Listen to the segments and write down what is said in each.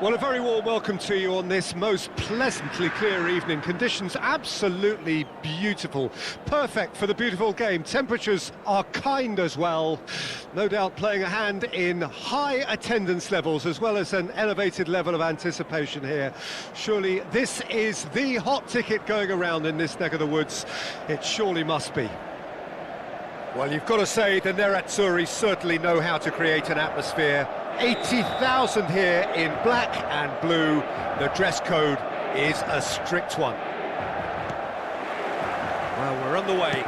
Well, a very warm welcome to you on this most pleasantly clear evening. Conditions absolutely beautiful, perfect for the beautiful game. Temperatures are kind as well, no doubt playing a hand in high attendance levels as well as an elevated level of anticipation here. Surely this is the hot ticket going around in this neck of the woods. It surely must be. Well, you've got to say the Nerazzurri certainly know how to create an atmosphere. 80,000 here in black and blue. The dress code is a strict one. Well, we're on the way.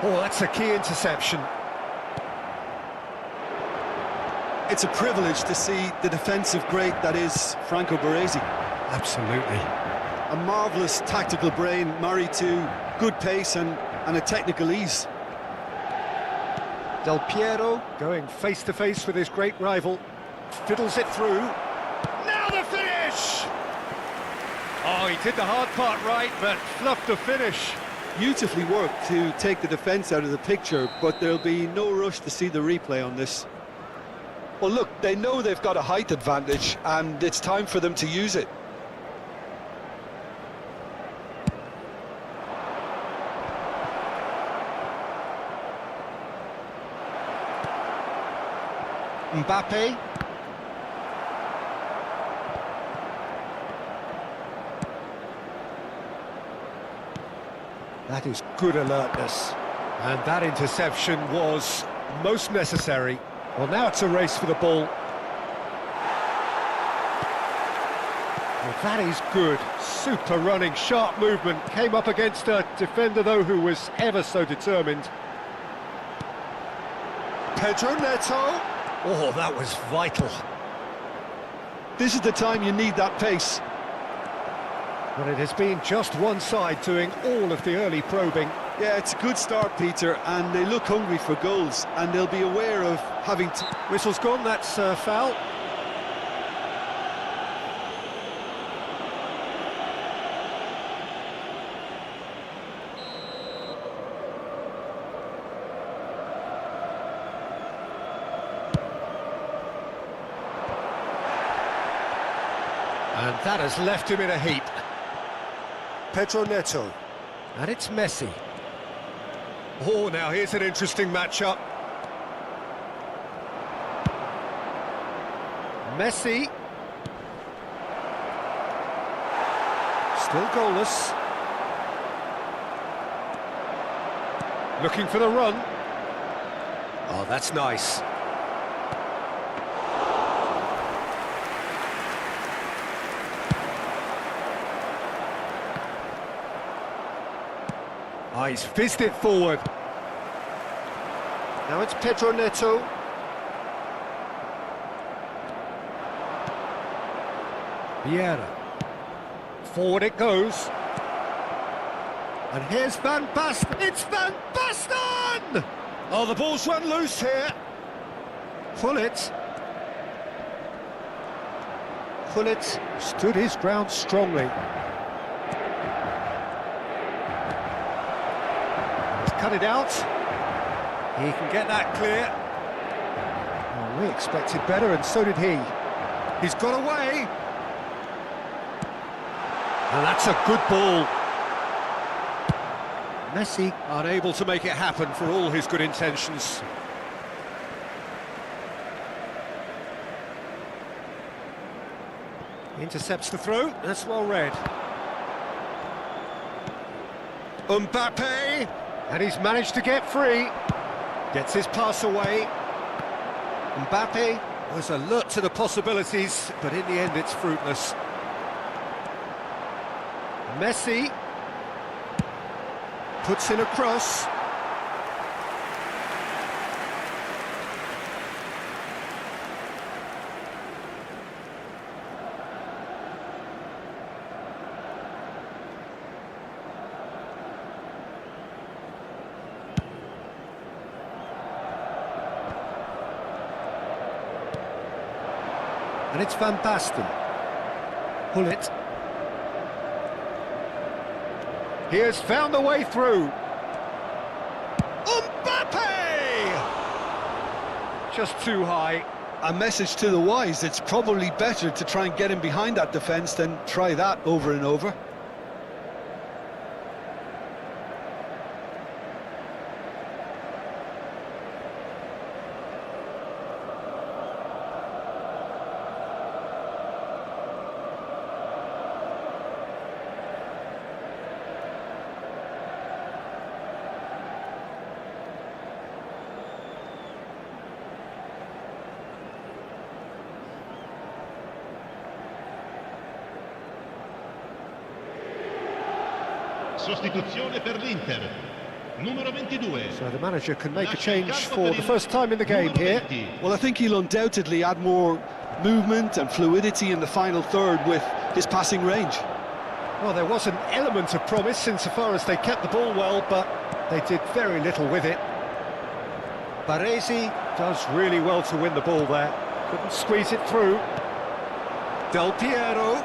Oh, that's a key interception. It's a privilege to see the defensive great that is Franco Baresi. Absolutely. A marvellous tactical brain married to good pace and a technical ease. Del Piero going face-to-face with his great rival. Fiddles it through. Now the finish! Oh, he did the hard part right, but fluffed the finish. Beautifully worked to take the defence out of the picture, but there'll be no rush to see the replay on this. Well, look, they know they've got a height advantage, and it's time for them to use it. Mbappe. That is good alertness. And that interception was most necessary. Well, now it's a race for the ball. Well, that is good. Super running, sharp movement. Came up against a defender, though, who was ever so determined. Pedro Neto. Oh, that was vital. This is the time you need that pace. But it has been just one side doing all of the early probing. Yeah, it's a good start, Peter, and they look hungry for goals, and they'll be aware of having to... Whistle's gone, that's foul. And that has left him in a heap. Pedro Neto. And it's Messi. Oh, now here's an interesting matchup. Messi. Still goalless. Looking for the run. Oh, that's nice. Oh, he's fizzed it forward. Now it's Pedro Neto. Vieira. Forward it goes. And here's Van Basten. It's Van Basten! Oh, the ball's run loose here. Gullit. Gullit stood his ground strongly. Cut it out. He can get that clear. Oh, we expected better, and so did he. He's got away. And that's a good ball. Messi unable to make it happen for all his good intentions. Intercepts the throw. That's well read. Mbappe. And he's managed to get free. Gets his pass away. Mbappe was alert to the possibilities, but in the end it's fruitless. Messi puts in a cross. And it's Van Basten. Gullit. He has found a way through. Mbappe! Just too high. A message to the wise, it's probably better to try and get him behind that defence than try that over and over. Sostituzione per l'Inter. Numero 22. So the manager can make a change for the first time in the game here. Well, I think he'll undoubtedly add more movement and fluidity in the final third with his passing range. Well, there was an element of promise insofar as they kept the ball well, but they did very little with it. Baresi does really well to win the ball there. Couldn't squeeze it through. Del Piero.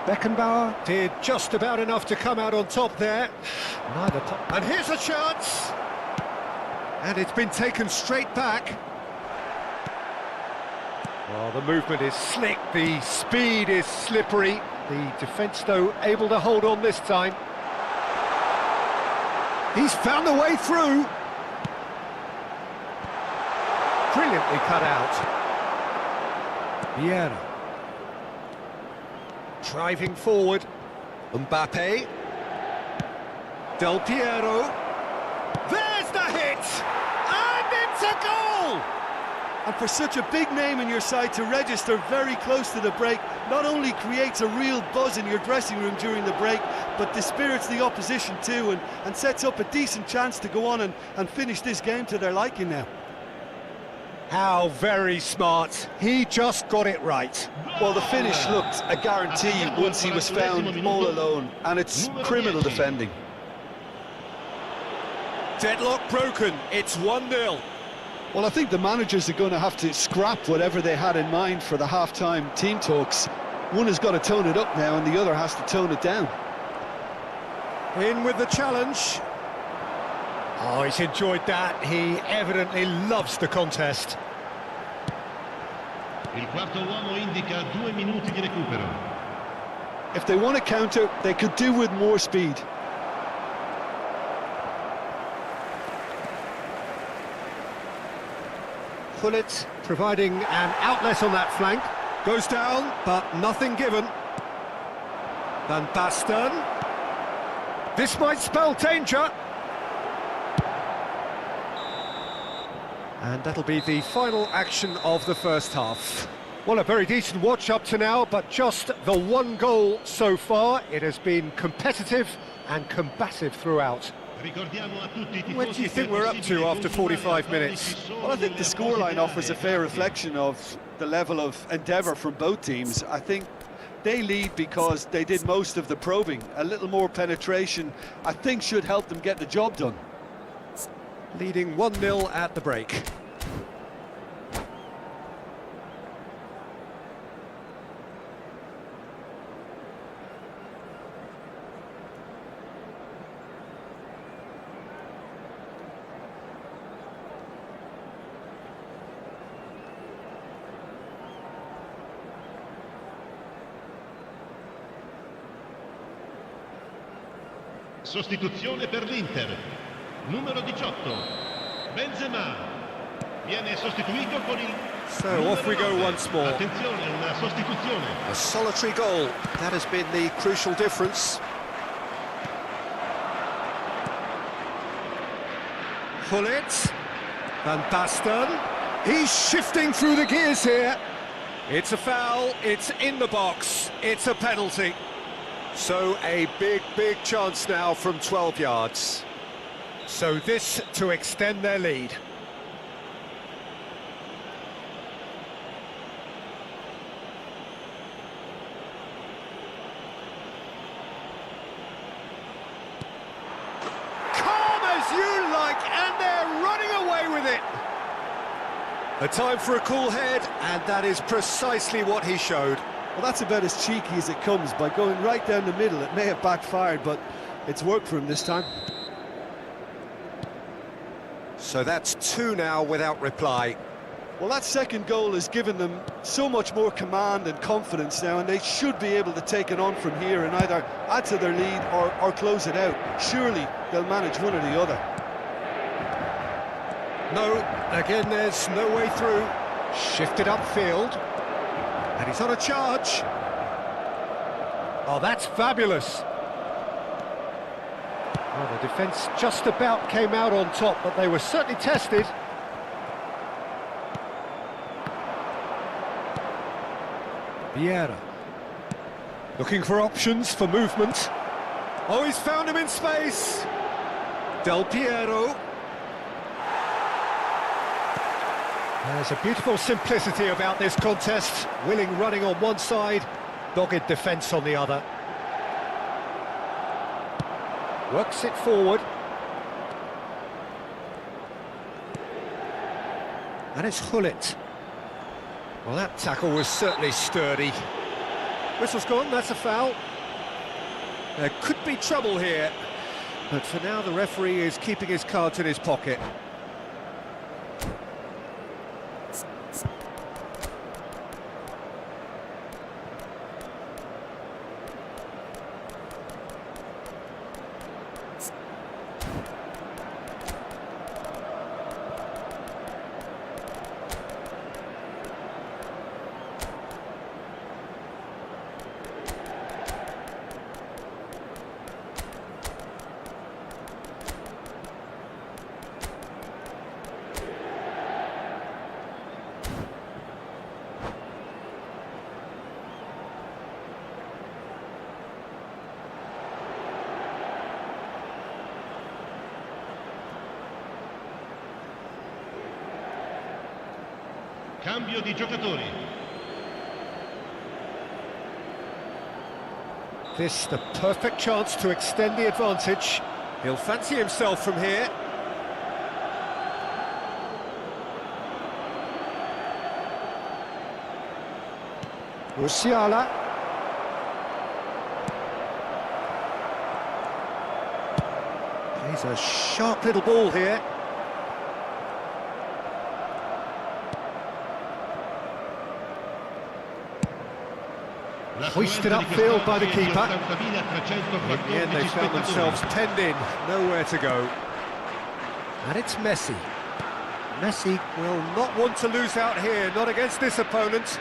Beckenbauer did just about enough to come out on top there. And here's a chance. And it's been taken straight back. Well, the movement is slick, the speed is slippery. The defence, though, able to hold on this time. He's found a way through. Brilliantly cut out. Vieira. Driving forward. Mbappe. Del Piero. There's the hit! And it's a goal! And for such a big name in your side to register very close to the break, not only creates a real buzz in your dressing room during the break, but dispirits the opposition too, and sets up a decent chance to go on and finish this game to their liking now. How very smart. He just got it right. Well, the finish looked a guarantee once he was found all alone, and it's criminal defending. Deadlock broken. It's 1-0. Well, I think the managers are going to have to scrap whatever they had in mind for the half-time team talks. One has got to tone it up now, and the other has to tone it down. In with the challenge. Oh, he's enjoyed that. He evidently loves the contest. Il quarto uomo indica 2 minuti di recupero. If they want to counter, they could do with more speed. Pullet providing an outlet on that flank. Goes down, but nothing given. Van Basten. This might spell danger. And that'll be the final action of the first half. Well, a very decent watch up to now, but just the one goal so far. It has been competitive and combative throughout. What do you think we're up to after 45 minutes? Well, I think the scoreline offers a fair reflection of the level of endeavour from both teams. I think they lead because they did most of the probing. A little more penetration, I think, should help them get the job done. Leading 1-0 at the break. Sostituzione per l'Inter. Numero 18. Benzema. Viene sostituito con il... So off we go once more. Attenzione, una sostituzione. A solitary goal. That has been the crucial difference. Pullet. Van Basten. He's shifting through the gears here. It's a foul. It's in the box. It's a penalty. So a big chance now from 12 yards. So this to extend their lead. Calm as you like, and they're running away with it. A time for a cool head, and that is precisely what he showed. Well, that's about as cheeky as it comes. By going right down the middle, it may have backfired, but it's worked for him this time. So that's 2 now without reply. Well, that second goal has given them so much more command and confidence now, and they should be able to take it on from here and either add to their lead or close it out. Surely they'll manage one or the other. No, again there's no way through. Shifted upfield. And he's on a charge. Oh, that's fabulous. Well, the defence just about came out on top, but they were certainly tested. Vieira. Looking for options for movement. Oh, he's found him in space. Del Piero. There's a beautiful simplicity about this contest. Willing running on one side, dogged defence on the other. Works it forward. And it's Hullet. Well, that tackle was certainly sturdy. Whistle's gone, that's a foul. There could be trouble here, but for now the referee is keeping his cards in his pocket. Cambio di giocatori. This the perfect chance to extend the advantage. He'll fancy himself from here. Musiala. He's a sharp little ball here. Hoisted upfield by the keeper. In the end, they found themselves penned in, nowhere to go. And it's Messi. Messi will not want to lose out here, not against this opponent.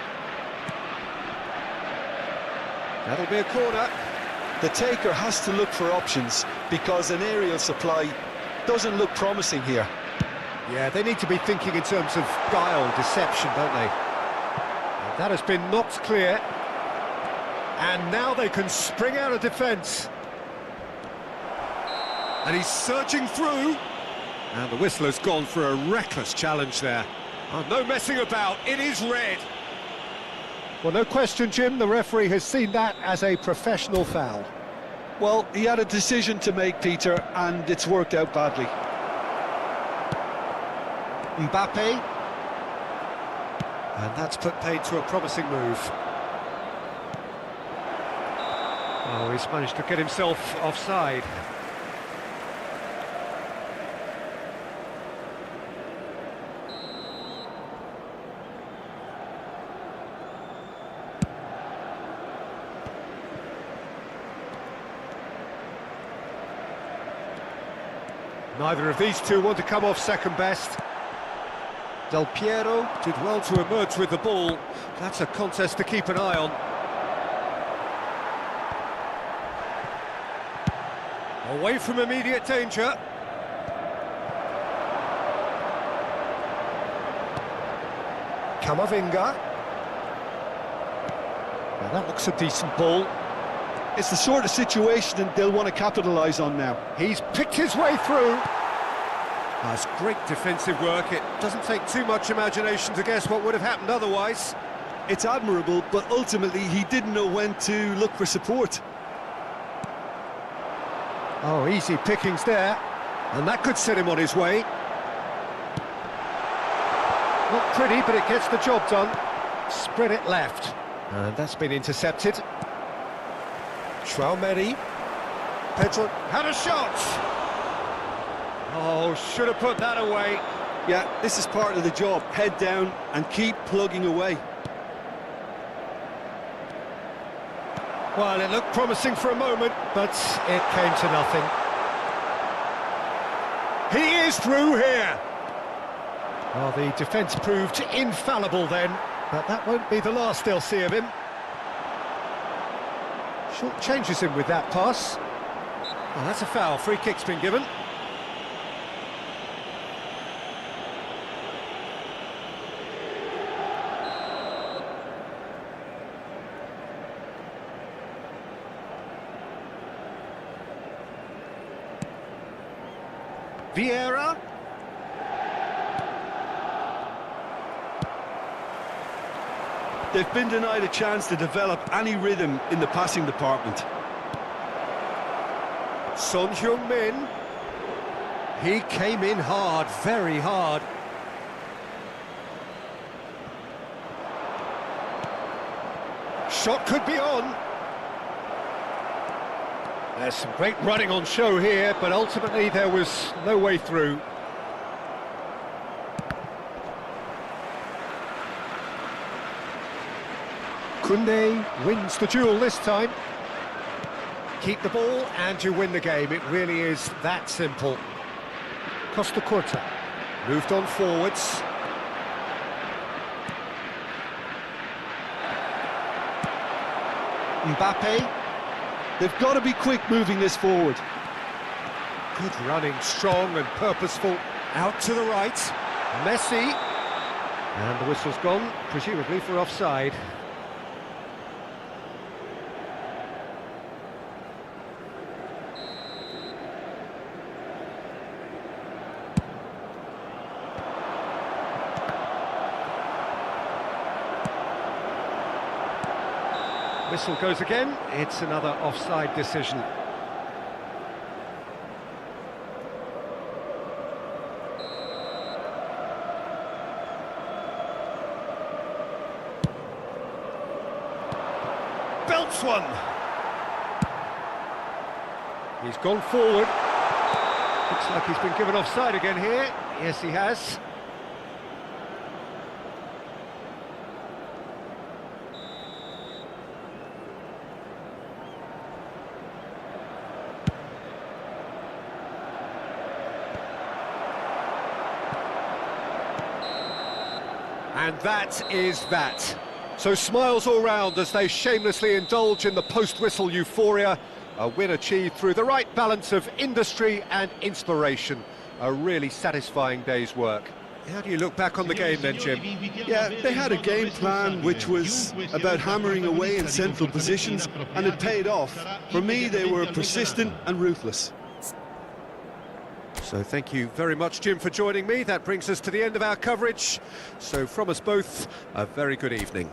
That'll be a corner. The taker has to look for options because an aerial supply doesn't look promising here. Yeah, they need to be thinking in terms of guile, deception, don't they? And that has been knocked clear. And now they can spring out of defence. And he's surging through. And the whistler's gone for a reckless challenge there. Oh, no messing about, it is red. Well, no question, Jim, the referee has seen that as a professional foul. Well, he had a decision to make, Peter, and it's worked out badly. Mbappe. And that's put paid to a promising move. Oh, he's managed to get himself offside. Neither of these two want to come off second best. Del Piero did well to emerge with the ball. That's a contest to keep an eye on. Away from immediate danger. Camavinga. Now that looks a decent ball. It's the sort of situation that they'll want to capitalise on now. He's picked his way through. That's great defensive work. It doesn't take too much imagination to guess what would have happened otherwise. It's admirable, but ultimately he didn't know when to look for support. Oh, easy pickings there, and that could set him on his way. Not pretty, but it gets the job done. Spread it left, and that's been intercepted. Traumeri. Pedro had a shot! Oh, should have put that away. Yeah, this is part of the job. Head down and keep plugging away. Well, it looked promising for a moment, but it came to nothing. He is through here! Well, the defence proved infallible then, but that won't be the last they'll see of him. Short changes him with that pass. Well, that's a foul. Free kick's been given. Vieira. They've been denied a chance to develop any rhythm in the passing department. Son Heung-min. He came in hard, very hard. Shot could be on. There's some great running on show here, but ultimately there was no way through. Koundé wins the duel this time. Keep the ball and you win the game. It really is that simple. Costa Curta moved on forwards. Mbappe. They've got to be quick moving this forward. Good running, strong and purposeful. Out to the right. Messi. And the whistle's gone, presumably for offside. Whistle goes again. It's another offside decision. Belts one. He's gone forward. Looks like he's been given offside again here. Yes, he has. And that is that. So smiles all round as they shamelessly indulge in the post-whistle euphoria. A win achieved through the right balance of industry and inspiration. A really satisfying day's work. How do you look back on the game then, Jim? Yeah, they had a game plan which was about hammering away in central positions, and it paid off. For me, they were persistent and ruthless. So thank you very much, Jim, for joining me. That brings us to the end of our coverage. So from us both, a very good evening.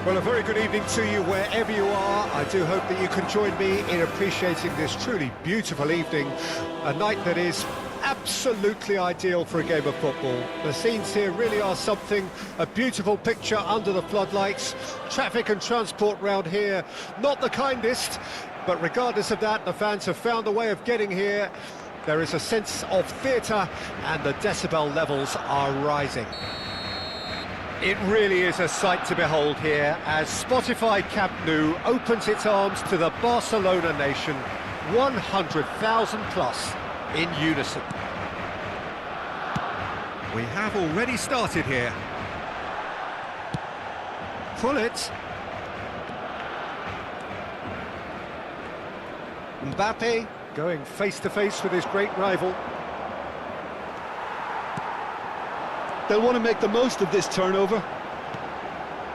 Well, a very good evening to you wherever you are. I do hope that you can join me in appreciating this truly beautiful evening, a night that is absolutely ideal for a game of football. The scenes here really are something, a beautiful picture under the floodlights. Traffic and transport round here, not the kindest, but regardless of that, the fans have found a way of getting here. There is a sense of theatre and the decibel levels are rising. It really is a sight to behold here as Spotify Camp Nou opens its arms to the Barcelona nation, 100,000 plus in unison. We have already started here. Pullet. Mbappe going face-to-face with his great rival. They'll want to make the most of this turnover.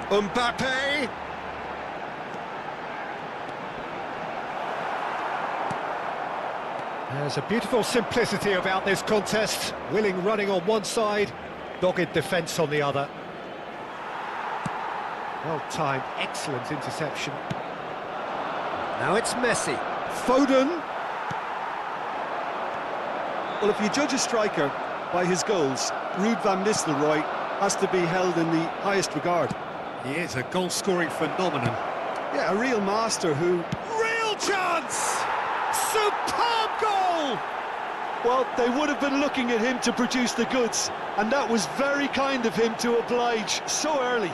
Mbappe! There's a beautiful simplicity about this contest. Willing running on one side, dogged defence on the other. Well-timed, excellent interception. Now it's Messi. Foden. Well, if you judge a striker by his goals, Ruud van Nistelrooy has to be held in the highest regard. He is a goal-scoring phenomenon. Yeah, a real master who... Real chance! Superb goal! Well, they would have been looking at him to produce the goods, and that was very kind of him to oblige so early.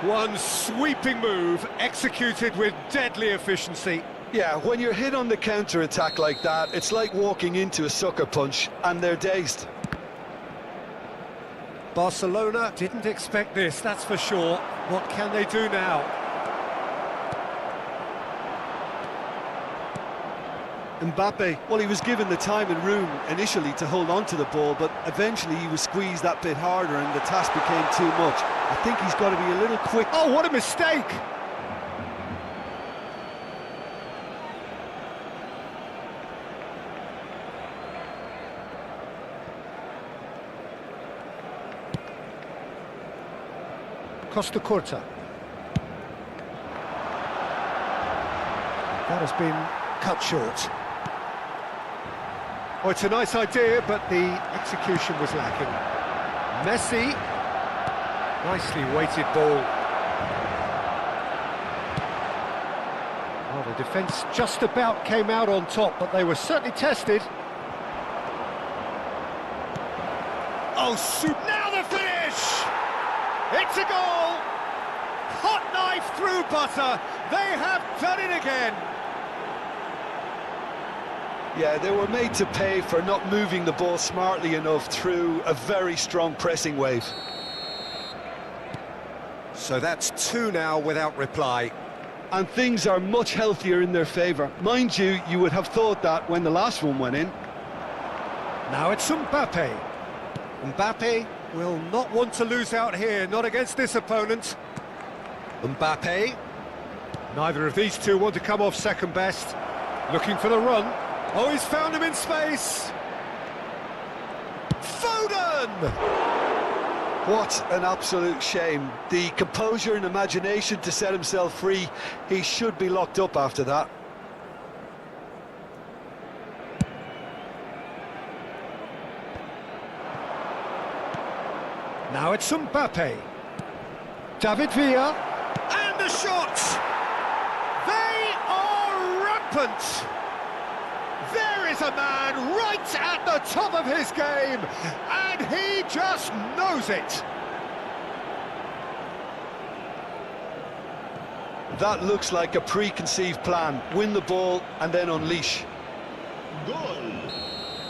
One sweeping move, executed with deadly efficiency. Yeah, when you're hit on the counter-attack like that, it's like walking into a sucker punch, and they're dazed. Barcelona didn't expect this, that's for sure. What can they do now? Mbappe, well, he was given the time and room initially to hold on to the ball, but eventually he was squeezed that bit harder and the task became too much. I think he's got to be a little quick. Oh, what a mistake! Costa Curta. That has been cut short. Oh, it's a nice idea, but the execution was lacking. Messi. Nicely weighted ball. Well, the defence just about came out on top, but they were certainly tested. Oh, now the finish! It's a goal! Hot knife through butter. They have done it again. Yeah, they were made to pay for not moving the ball smartly enough through a very strong pressing wave. So that's two now without reply. and things are much healthier in their favour. Mind you, you would have thought that when the last one went in. Now it's Mbappe. Mbappe will not want to lose out here, not against this opponent. Mbappe. Neither of these two want to come off second best. Looking for the run. Oh, he's found him in space. Foden! What an absolute shame. The composure and imagination to set himself free. He should be locked up after that. Now it's Mbappe. David Villa. And the shot! They are rampant! There is a man right at the top of his game, and he just knows it. That looks like a preconceived plan. Win the ball and then unleash.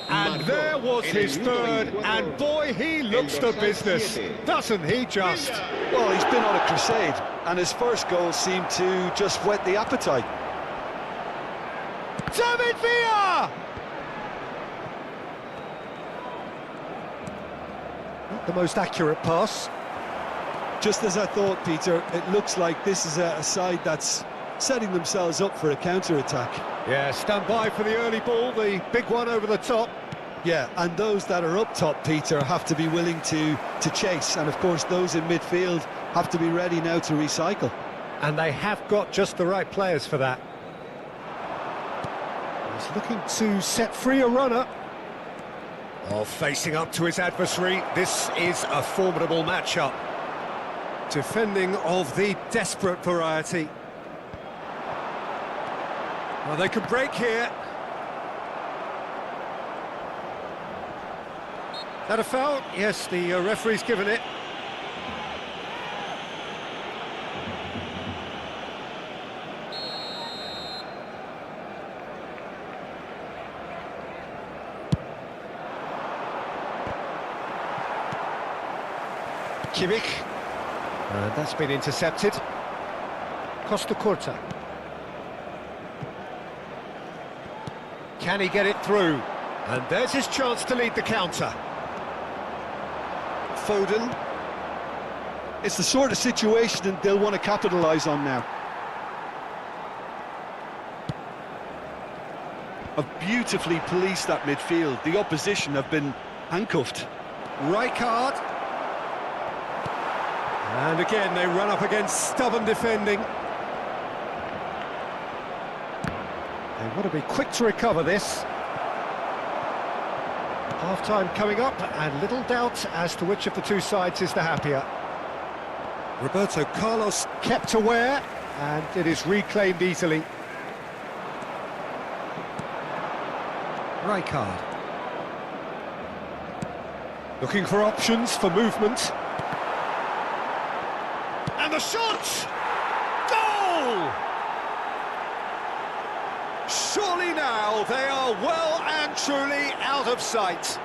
And there was his third, and boy, he looks the business, doesn't he just? Well, he's been on a crusade, and his first goal seemed to just whet the appetite. David Villa! Not the most accurate pass. Just as I thought, Peter, it looks like this is a side that's setting themselves up for a counter-attack. Yeah, stand by for the early ball, the big one over the top. Yeah, and those that are up top, Peter, have to be willing to chase, and of course those in midfield have to be ready now to recycle. And they have got just the right players for that. He's looking to set free a runner. Oh, facing up to his adversary, this is a formidable matchup. Defending of the desperate variety. Well, they can break here. That a foul? Yes, the referee's given it. Kimmich. And that's been intercepted. Costa Curta. Can he get it through? And there's his chance to lead the counter. Foden. It's the sort of situation that they'll want to capitalise on now. Have beautifully policed that midfield. The opposition have been handcuffed. Rijkaard. And again, they run up against stubborn defending. They want to be quick to recover this. Half-time coming up, and little doubt as to which of the two sides is the happier. Roberto Carlos kept aware, and it is reclaimed easily. Rijkaard. Looking for options for movement. And the shot! Goal! Surely now they are well and truly out of sight.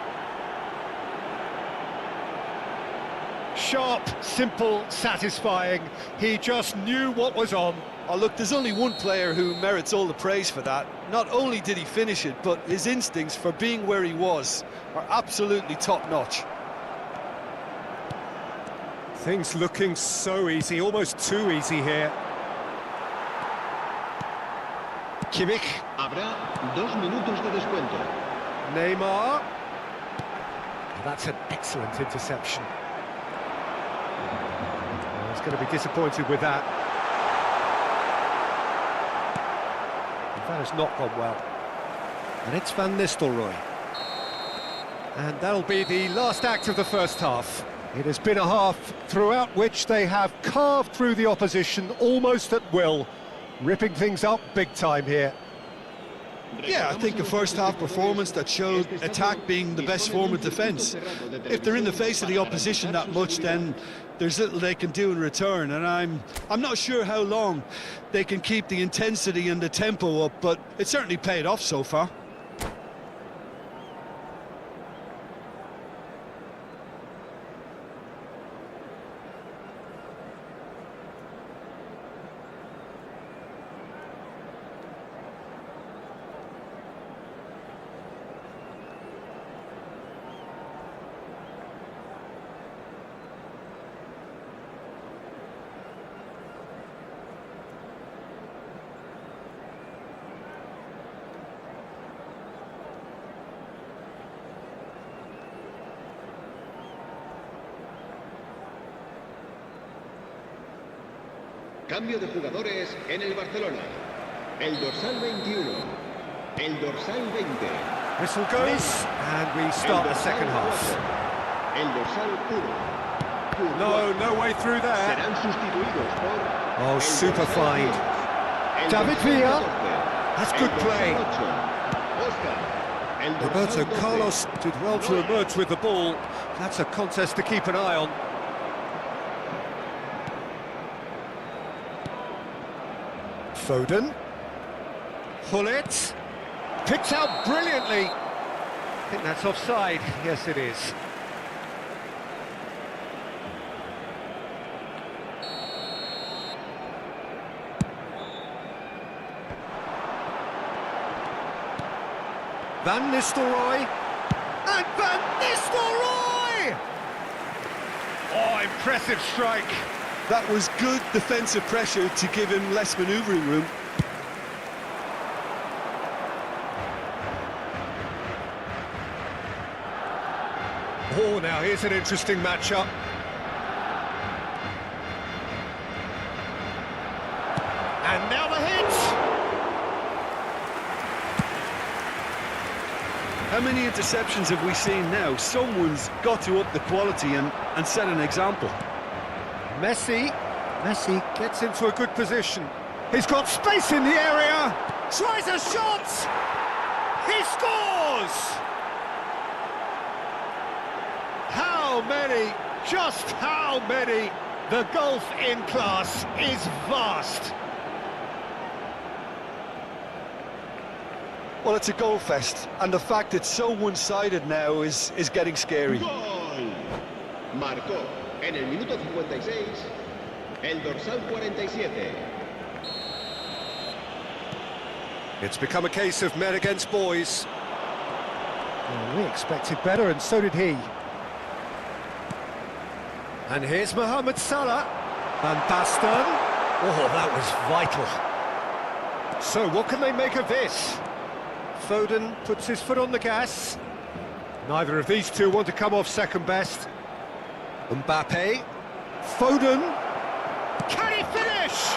Sharp, simple, satisfying. He just knew what was on. Oh, look, there's only one player who merits all the praise for that. Not only did he finish it, but his instincts for being where he was are absolutely top-notch. Things looking so easy, almost too easy here. Kimmich. Habrá 2 minutos de descuento. Neymar. That's an excellent interception. He's going to be disappointed with that. That has not gone well. And it's Van Nistelrooy. And that'll be the last act of the first half. It has been a half throughout which they have carved through the opposition almost at will, ripping things up big time here. Yeah, I think a first-half performance that showed attack being the best form of defence. If they're in the face of the opposition that much, then there's little they can do in return, and I'm not sure how long they can keep the intensity and the tempo up, but it certainly paid off so far. Cambio de jugadores en el Barcelona. El dorsal 21. El dorsal 20. Whistle goes, and we start the second half. El dorsal 1. No way through there. Serán sustituidos por... Oh, el super dorsal find. 10, el David dorsal Villa. 14, That's el good dorsal play. 8, Oscar, el dorsal Roberto 12, Carlos did well to emerge with the ball. That's a contest to keep an eye on. Foden. Hullet. Picked out brilliantly. I think that's offside. Yes, it is. Van Nistelrooy. And Van Nistelrooy! Oh, impressive strike. That was good defensive pressure to give him less manoeuvring room. Oh, now here's an interesting matchup. And now the hit! How many interceptions have we seen now? Someone's got to up the quality and set an example. Messi gets into a good position. He's got space in the area. Tries a shot. He scores! How many? Just how many? The gulf in class is vast. Well, it's a goal fest, and the fact it's so one-sided now is getting scary. ¡Gol! Marcó en el minuto 56 el dorsal 47. It's become a case of men against boys. Well, we expected better, and so did he. And here's Mohamed Salah. Van Basten. Oh, that was vital. So, what can they make of this? Foden puts his foot on the gas. Neither of these two want to come off second best. Mbappe. Foden. Can he finish?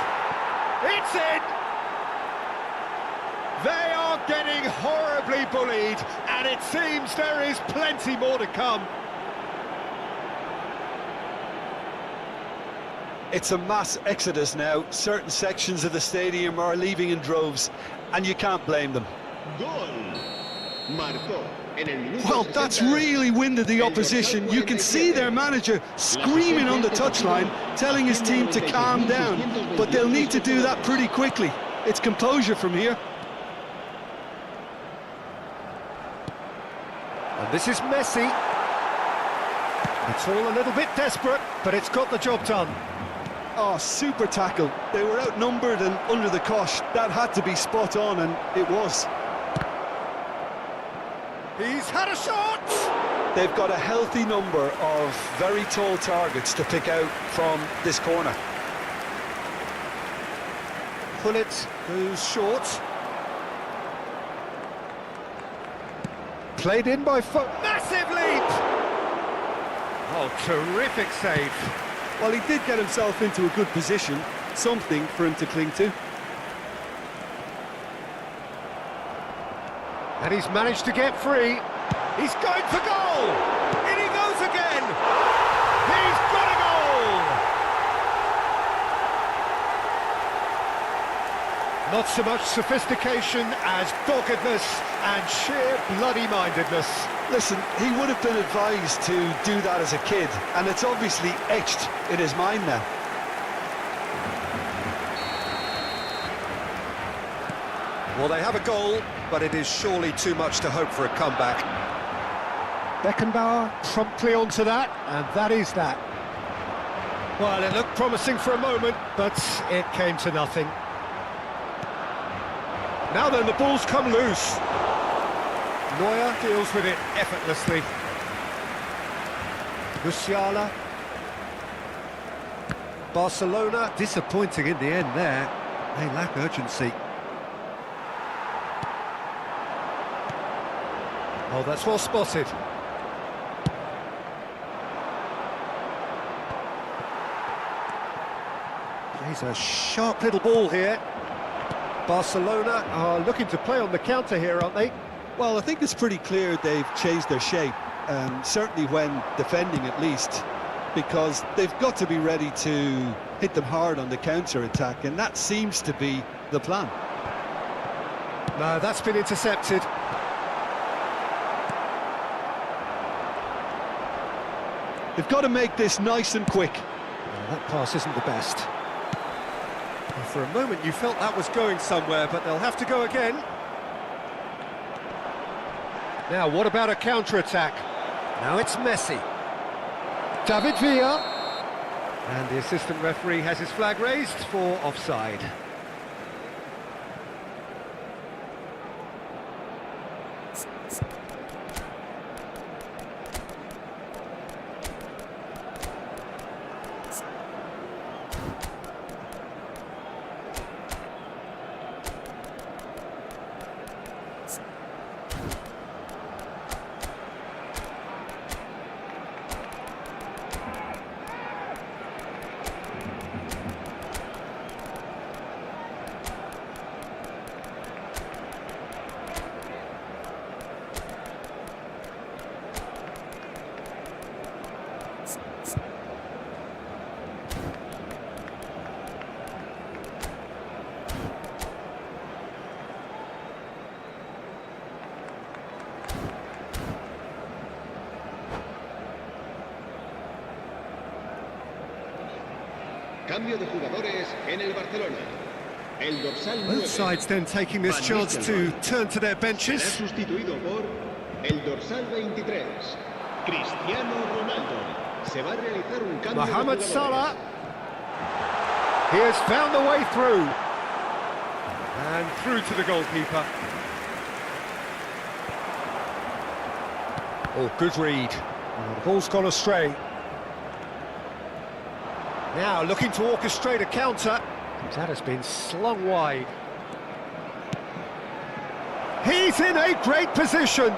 It's in! They are getting horribly bullied, and it seems there is plenty more to come. It's a mass exodus now. Certain sections of the stadium are leaving in droves, and you can't blame them. Gol. Marcó en el minuto Well, that's really winded the opposition. You can see their manager screaming on the touchline, telling his team to calm down, but they'll need to do that pretty quickly. It's composure from here. And this is Messi. It's all a little bit desperate, but it's got the job done. Oh, super tackle. They were outnumbered and under the cosh. That had to be spot on, and it was. He's had a shot! They've got a healthy number of very tall targets to pick out from this corner. Hullet goes short. Played in by massive leap! Oh, terrific save. Well, he did get himself into a good position, something for him to cling to. And he's managed to get free. He's going for goal! In he goes again! He's got a goal! Not so much sophistication as doggedness and sheer bloody-mindedness. Listen, he would have been advised to do that as a kid, and it's obviously etched in his mind now. Well, they have a goal, but it is surely too much to hope for a comeback. Beckenbauer promptly onto that, and that is that. Well, it looked promising for a moment, but it came to nothing. Now then, the ball's come loose. Neuer deals with it effortlessly. Musiala. Barcelona disappointing in the end there. They lack urgency. Oh, that's well spotted. He's a sharp little ball here. Barcelona are looking to play on the counter here, aren't they? Well, I think it's pretty clear they've changed their shape, certainly when defending at least, because they've got to be ready to hit them hard on the counter-attack, and that seems to be the plan. No, that's been intercepted. They've got to make this nice and quick. That pass isn't the best. Well, for a moment you felt that was going somewhere, but they'll have to go again. Now, what about a counter-attack? Now it's Messi. David Villa. And the assistant referee has his flag raised for offside. Cambio de jugadores en el Barcelona. El dorsal 9. Both sides then taking this chance to turn to their benches. Será sustituido por el dorsal 23. Cristiano Ronaldo. Se va a realizar un cambio Mohamed de jugadores. Salah. He has found the way through. And through to the goalkeeper. Oh, good read. Oh, the ball's gone astray. Now looking to orchestrate a counter. That has been slung wide. He's in a great position.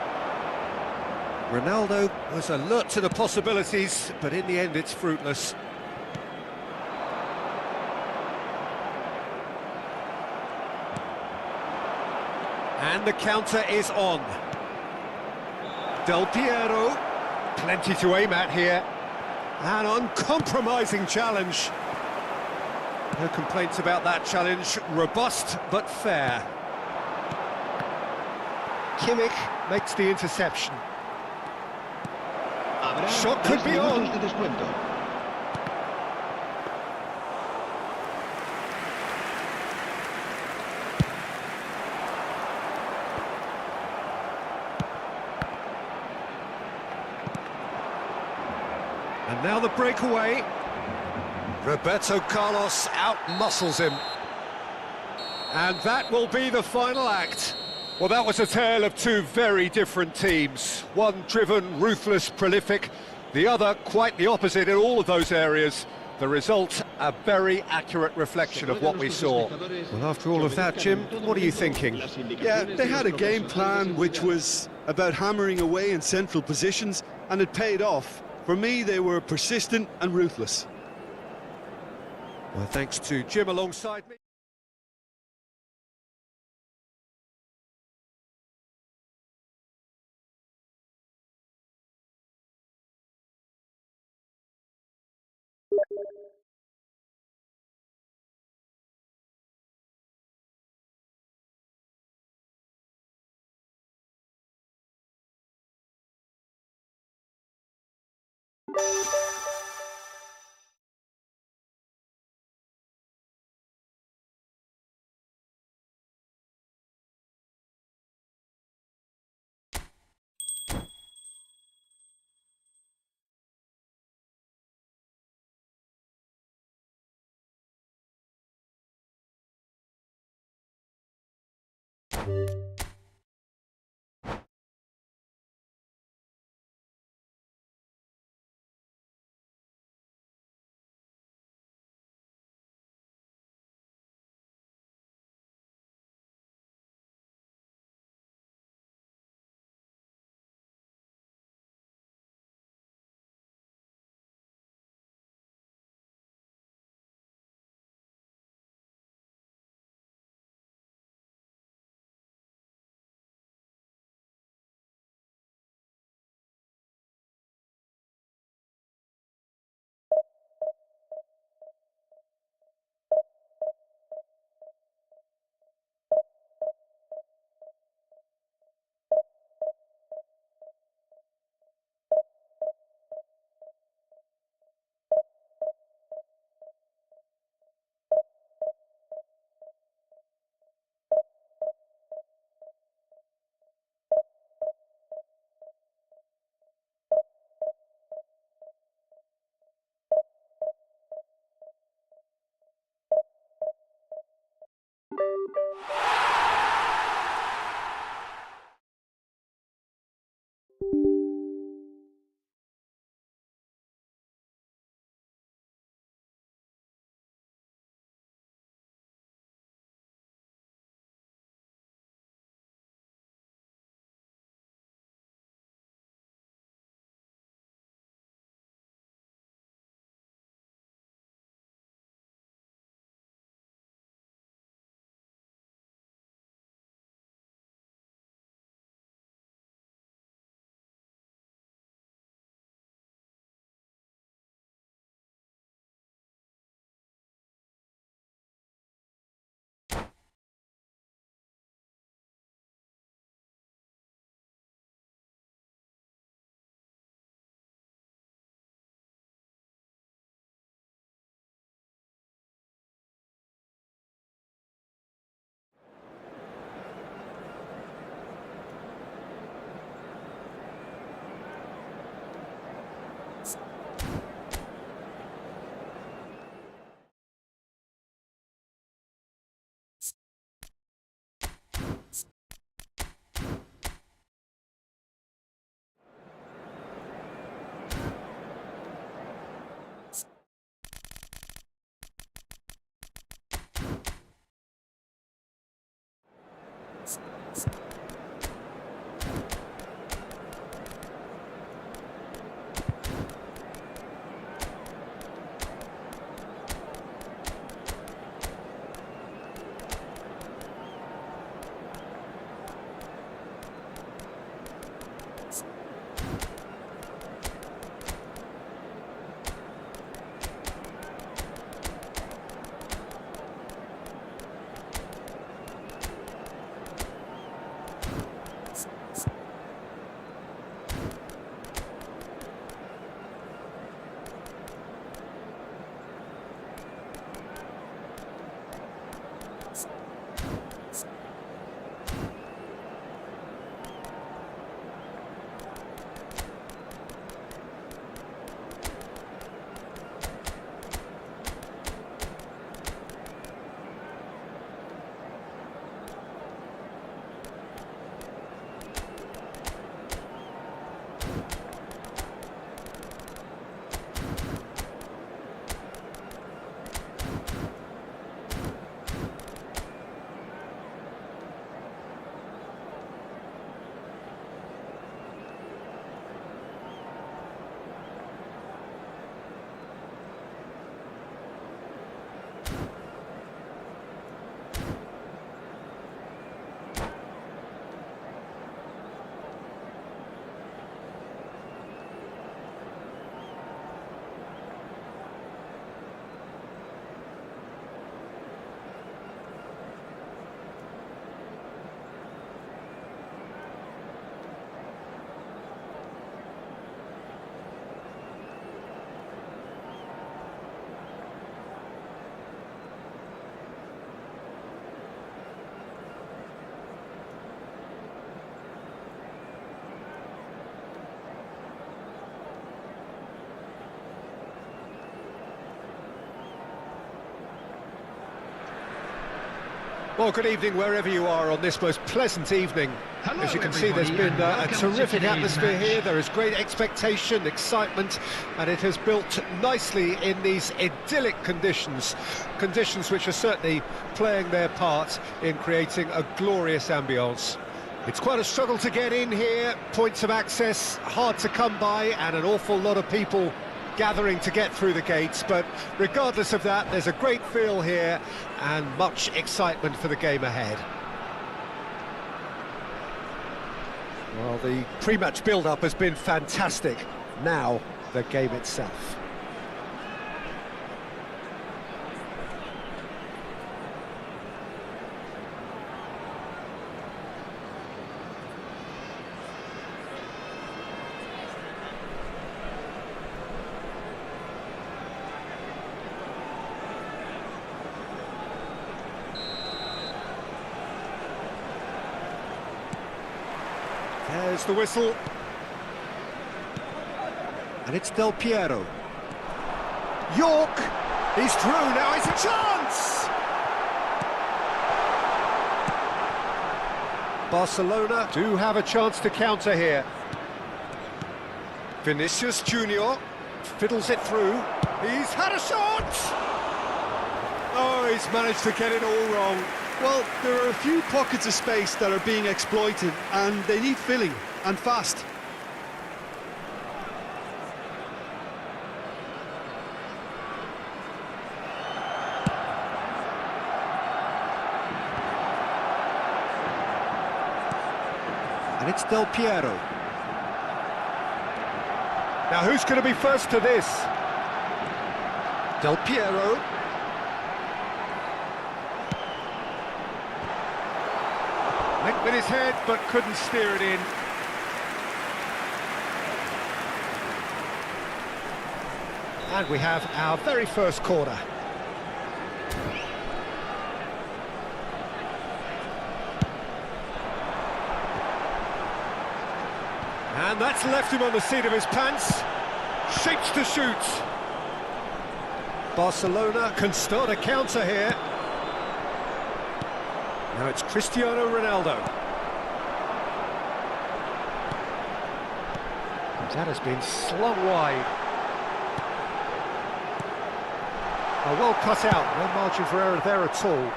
Ronaldo was alert to the possibilities, but in the end it's fruitless. And the counter is on. Del Piero, plenty to aim at here. An uncompromising challenge. No complaints about that challenge. Robust but fair. Kimmich makes the interception. Habrá Shot could 2 be on. minutos de descuento. And now the breakaway. Roberto Carlos out-muscles him. And that will be the final act. Well, that was a tale of two very different teams. One driven, ruthless, prolific. The other quite the opposite in all of those areas. The result, a very accurate reflection of what we saw. Well, after all of that, Jim, what are you thinking? Yeah, they had a game plan which was about hammering away in central positions, and it paid off. For me, they were persistent and ruthless. Well, thanks to Jim alongside me. Well, good evening wherever you are on this most pleasant evening. Hello, As you can see, there's been a terrific atmosphere here. There is great expectation, excitement, and it has built nicely in these idyllic conditions. Conditions which are certainly playing their part in creating a glorious ambience. It's quite a struggle to get in here, points of access hard to come by, and an awful lot of people gathering to get through the gates, but regardless of that, there's a great feel here and much excitement for the game ahead. Well, the pre-match build-up has been fantastic. Now, the game itself. There's the whistle. And it's Del Piero. York, he's through, now it's a chance! Barcelona do have a chance to counter here. Vinicius Junior fiddles it through. He's had a shot! Oh, he's managed to get it all wrong. Well, there are a few pockets of space that are being exploited, and they need filling, and fast. And it's Del Piero. Now who's going to be first to this? Del Piero. Went with his head but couldn't steer it in. And we have our very first corner. And that's left him on the seat of his pants. Shapes to shoot. Barcelona can start a counter here. Now it's Cristiano Ronaldo. That has been slung wide. Oh, well cut out, no margin for error there at all.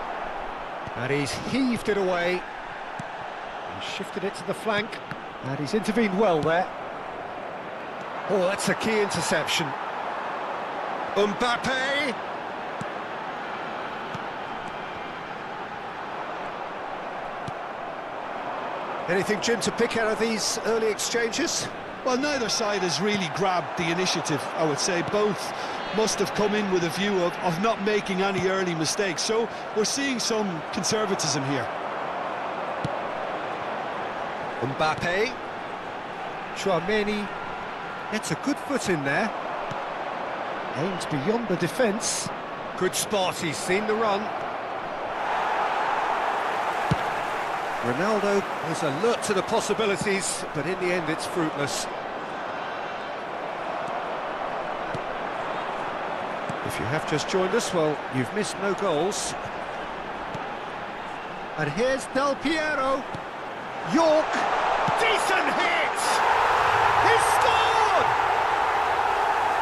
And he's heaved it away. He's shifted it to the flank. And he's intervened well there. Oh, that's a key interception. Mbappe! Anything, Jim, to pick out of these early exchanges? Well, neither side has really grabbed the initiative, I would say. Both must have come in with a view of not making any early mistakes. So we're seeing some conservatism here. Mbappe. Chouameni gets a good foot in there. Aims beyond the defence. Good spot, he's seen the run. Ronaldo is alert to the possibilities, but in the end it's fruitless. If you have just joined us, well, you've missed no goals. And here's Del Piero. York, decent hit! He scored!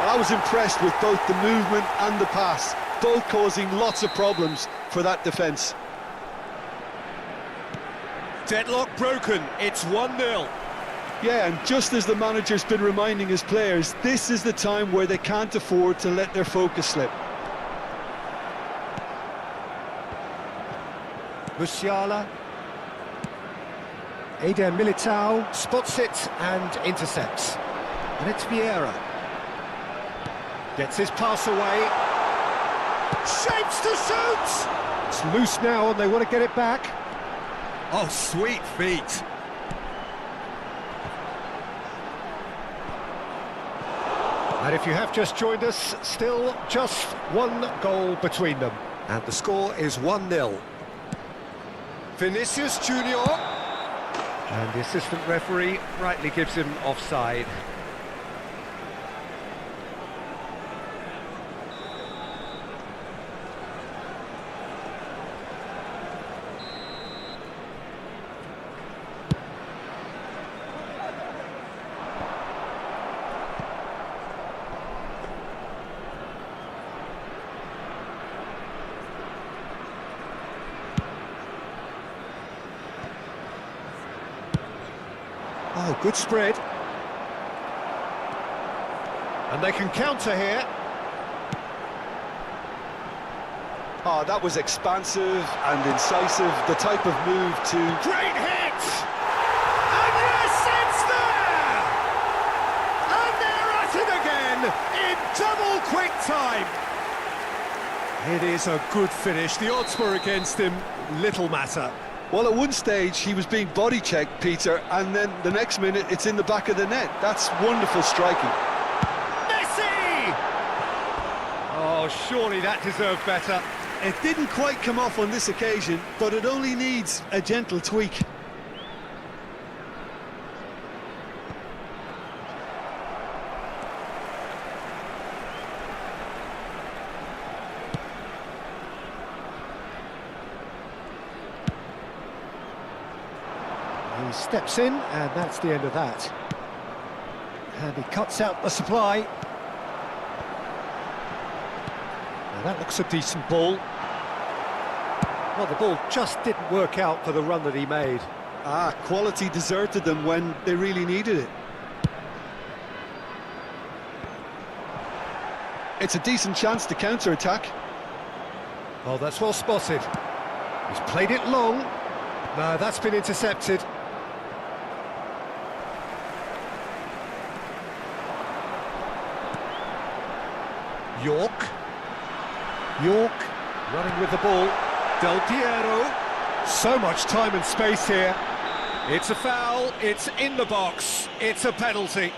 I was impressed with both the movement and the pass, both causing lots of problems for that defence. Deadlock broken, it's 1-0. Yeah, and just as the manager's been reminding his players, this is the time where they can't afford to let their focus slip. Musiala. Eder Militao spots it and intercepts. And it's Vieira. Gets his pass away. Shapes to shoot! It's loose now and they want to get it back. Oh, sweet feet. And if you have just joined us, still just one goal between them. And the score is 1-0. Vinicius Junior. And the assistant referee rightly gives him offside. Oh, good spread. And they can counter here. Oh, that was expansive and incisive, the type of move to... Great hit! And yes, it's there! And they're at it again in double quick time. It is a good finish. The odds were against him, little matter. Well, at one stage, he was being body-checked, Peter, and then the next minute, it's in the back of the net. That's wonderful striking. Messi! Oh, surely that deserved better. It didn't quite come off on this occasion, but it only needs a gentle tweak. He steps in, and that's the end of that. And he cuts out the supply. Now that looks a decent ball. Well, the ball just didn't work out for the run that he made. Quality deserted them when they really needed it. It's a decent chance to counter-attack. Oh, that's well spotted. He's played it long. No, that's been intercepted. York running with the ball. Del Piero. So much time and space here. It's a foul, it's in the box, it's a penalty.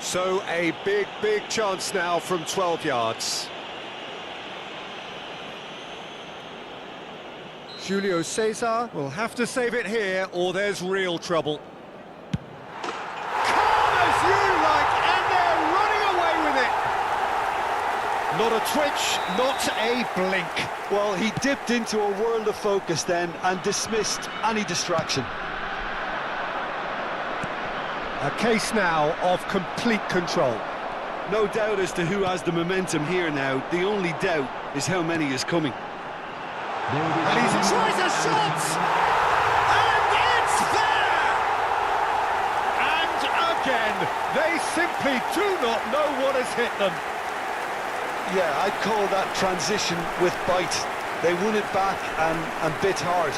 So a big chance now from 12 yards. Julio Cesar will have to save it here, or there's real trouble. Calm as you like, and they're running away with it. Not a twitch, not a blink. Well, he dipped into a world of focus then and dismissed any distraction. A case now of complete control. No doubt as to who has the momentum here now. The only doubt is how many is coming. And he tries a shot! And it's there! And again, they simply do not know what has hit them. Yeah, I'd call that transition with bite. They won it back and bit hard.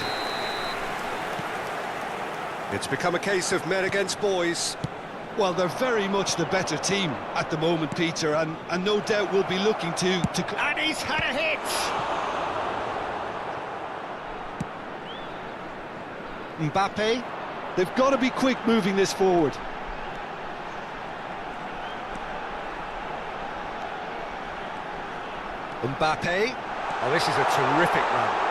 It's become a case of men against boys. Well, they're very much the better team at the moment, Peter, and no doubt will be looking to... And he's had a hit! Mbappe. They've got to be quick moving this forward. Mbappe. Oh, this is a terrific run.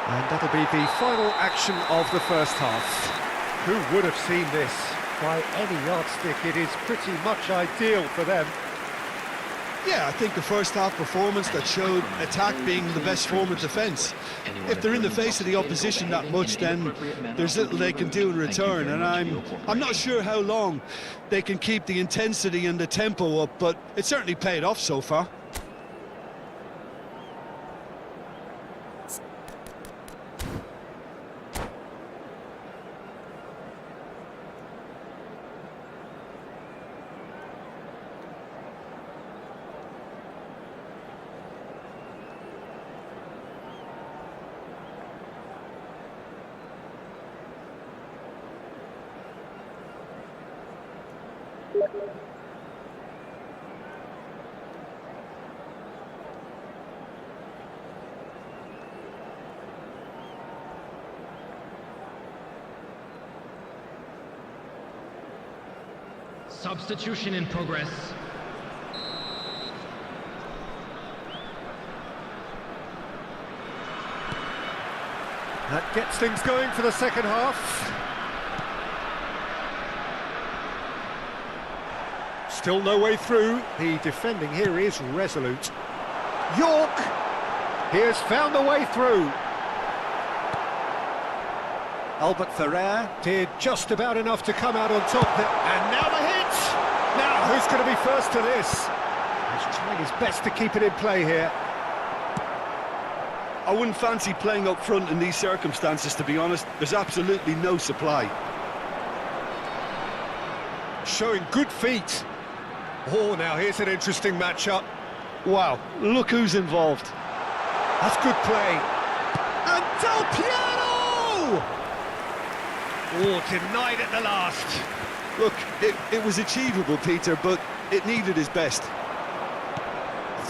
And that'll be the final action of the first half. Who would have seen this? By any yardstick, it is pretty much ideal for them. Yeah, I think the first half performance that showed attack being the best form of defence. If they're in the face of the opposition that much, then there's little they can do in return, and I'm not sure how long they can keep the intensity and the tempo up, but it certainly paid off so far. Substitution in progress. That gets things going for the second half. Still no way through. The defending here is resolute. York! He has found a way through. Albert Ferrer did just about enough to come out on top there. And now the hit! Now, who's going to be first to this? He's trying his best to keep it in play here. I wouldn't fancy playing up front in these circumstances, to be honest. There's absolutely no supply. Showing good feet. Oh, now here's an interesting matchup. Wow, look who's involved. That's good play. And Del Piero! Oh, denied at the last. Look, it was achievable, Peter, but it needed his best.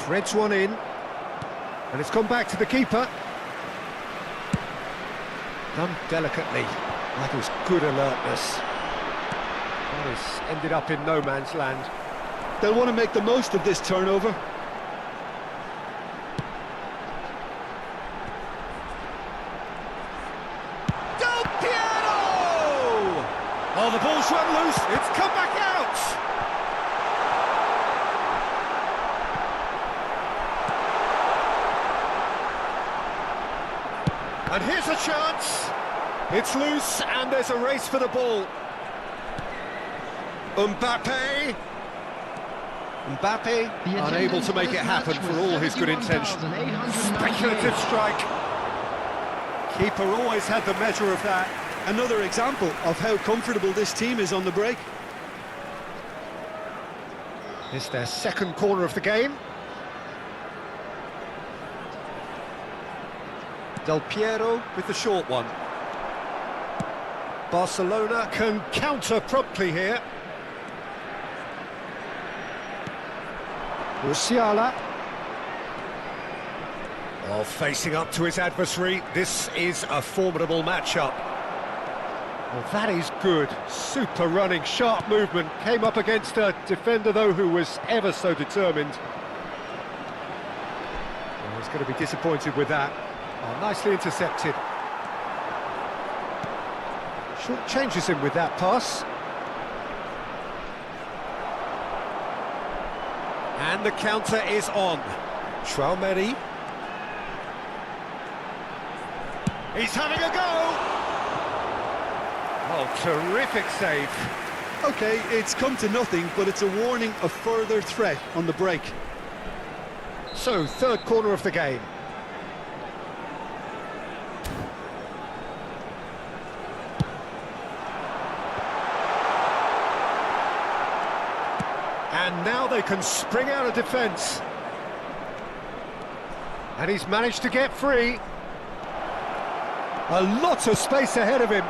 Threads one in. And it's gone back to the keeper. Done delicately. That was good alertness. That has ended up in no man's land. They'll want to make the most of this turnover. Del Piero! Oh, the ball's run loose. It's come back out. And here's a chance. It's loose and there's a race for the ball. Mbappe unable to make it happen for all his good intentions. Speculative strike. Keeper always had the measure of that. Another example of how comfortable this team is on the break. It's their second corner of the game. Del Piero with the short one. Barcelona can counter promptly here. Musiala. Oh, facing up to his adversary. This is a formidable matchup. Well, that is good. Super running, sharp movement. Came up against a defender, though, who was ever so determined. Well, he's going to be disappointed with that. Oh, nicely intercepted. Short changes him with that pass. And the counter is on. Traumeri. He's having a go! Oh, terrific save. Okay, it's come to nothing, but it's a warning of further threat on the break. So, third corner of the game. And now they can spring out of defence. And he's managed to get free. A lot of space ahead of him.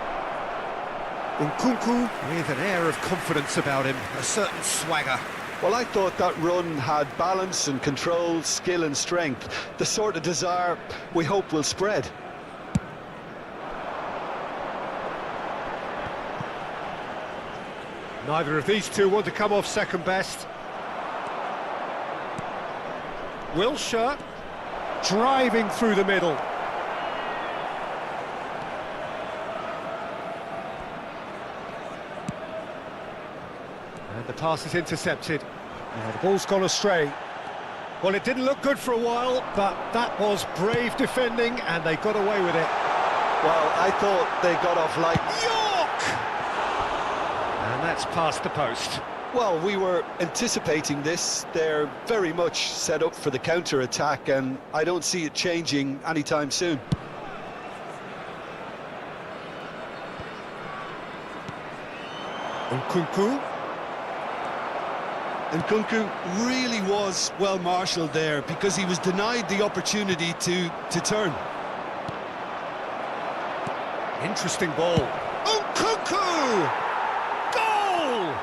Nkunku with an air of confidence about him, a certain swagger. Well, I thought that run had balance and control, skill and strength. The sort of desire we hope will spread. Neither of these two want to come off second best. Wilshere driving through the middle. And the pass is intercepted. Now the ball's gone astray. Well, it didn't look good for a while, but that was brave defending and they got away with it. Well, I thought they got off light. York! And that's past the post. Well, we were anticipating this. They're very much set up for the counter-attack, and I don't see it changing anytime soon. Nkunku. Nkunku really was well marshalled there because he was denied the opportunity to turn. Interesting ball. Nkunku! Goal!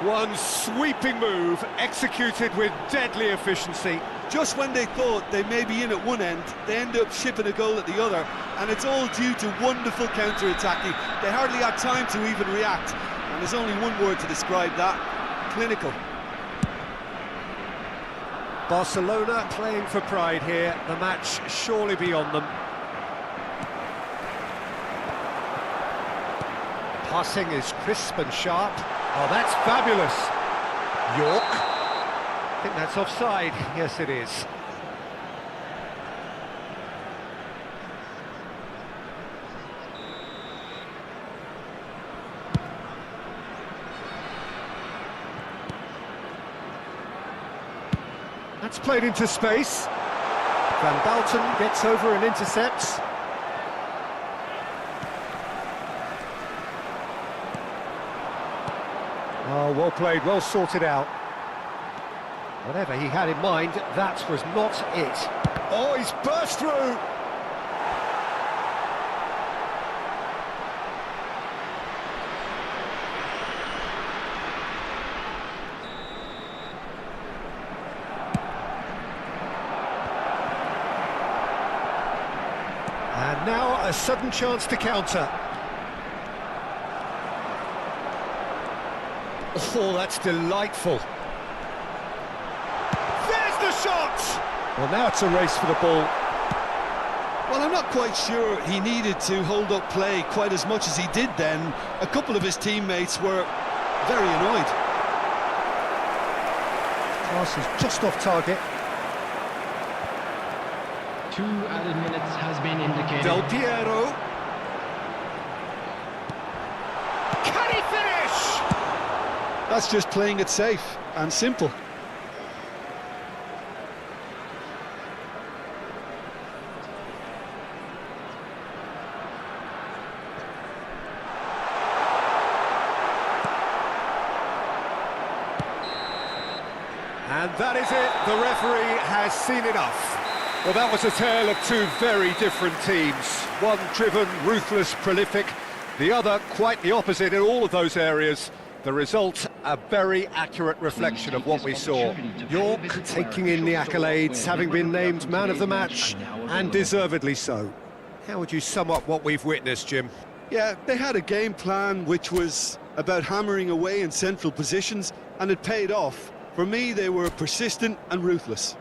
One sweeping move, executed with deadly efficiency. Just when they thought they may be in at one end, they end up shipping a goal at the other, and it's all due to wonderful counter-attacking. They hardly had time to even react, and there's only one word to describe that: clinical. Barcelona playing for pride here, the match surely beyond them. Passing is crisp and sharp. Oh, that's fabulous. York. I think that's offside. Yes, it is. That's played into space. Van Dalton gets over and intercepts. Oh, well played, well sorted out. Whatever he had in mind, that was not it. Oh, he's burst through! And now a sudden chance to counter. Oh, that's delightful. There's the shot! Well, now it's a race for the ball. Well, I'm not quite sure he needed to hold up play quite as much as he did then. A couple of his teammates were very annoyed. Pass is just off target. 2 added minutes has been indicated. Del Piero. Can he finish? That's just playing it safe and simple. And that is it, the referee has seen enough. Well, that was a tale of two very different teams. One driven, ruthless, prolific, the other quite the opposite in all of those areas. The result, a very accurate reflection of what we saw. York taking in the accolades, having been named man of the match, and deservedly so. How would you sum up what we've witnessed, Jim? Yeah, they had a game plan which was about hammering away in central positions, and it paid off. For me, they were persistent and ruthless.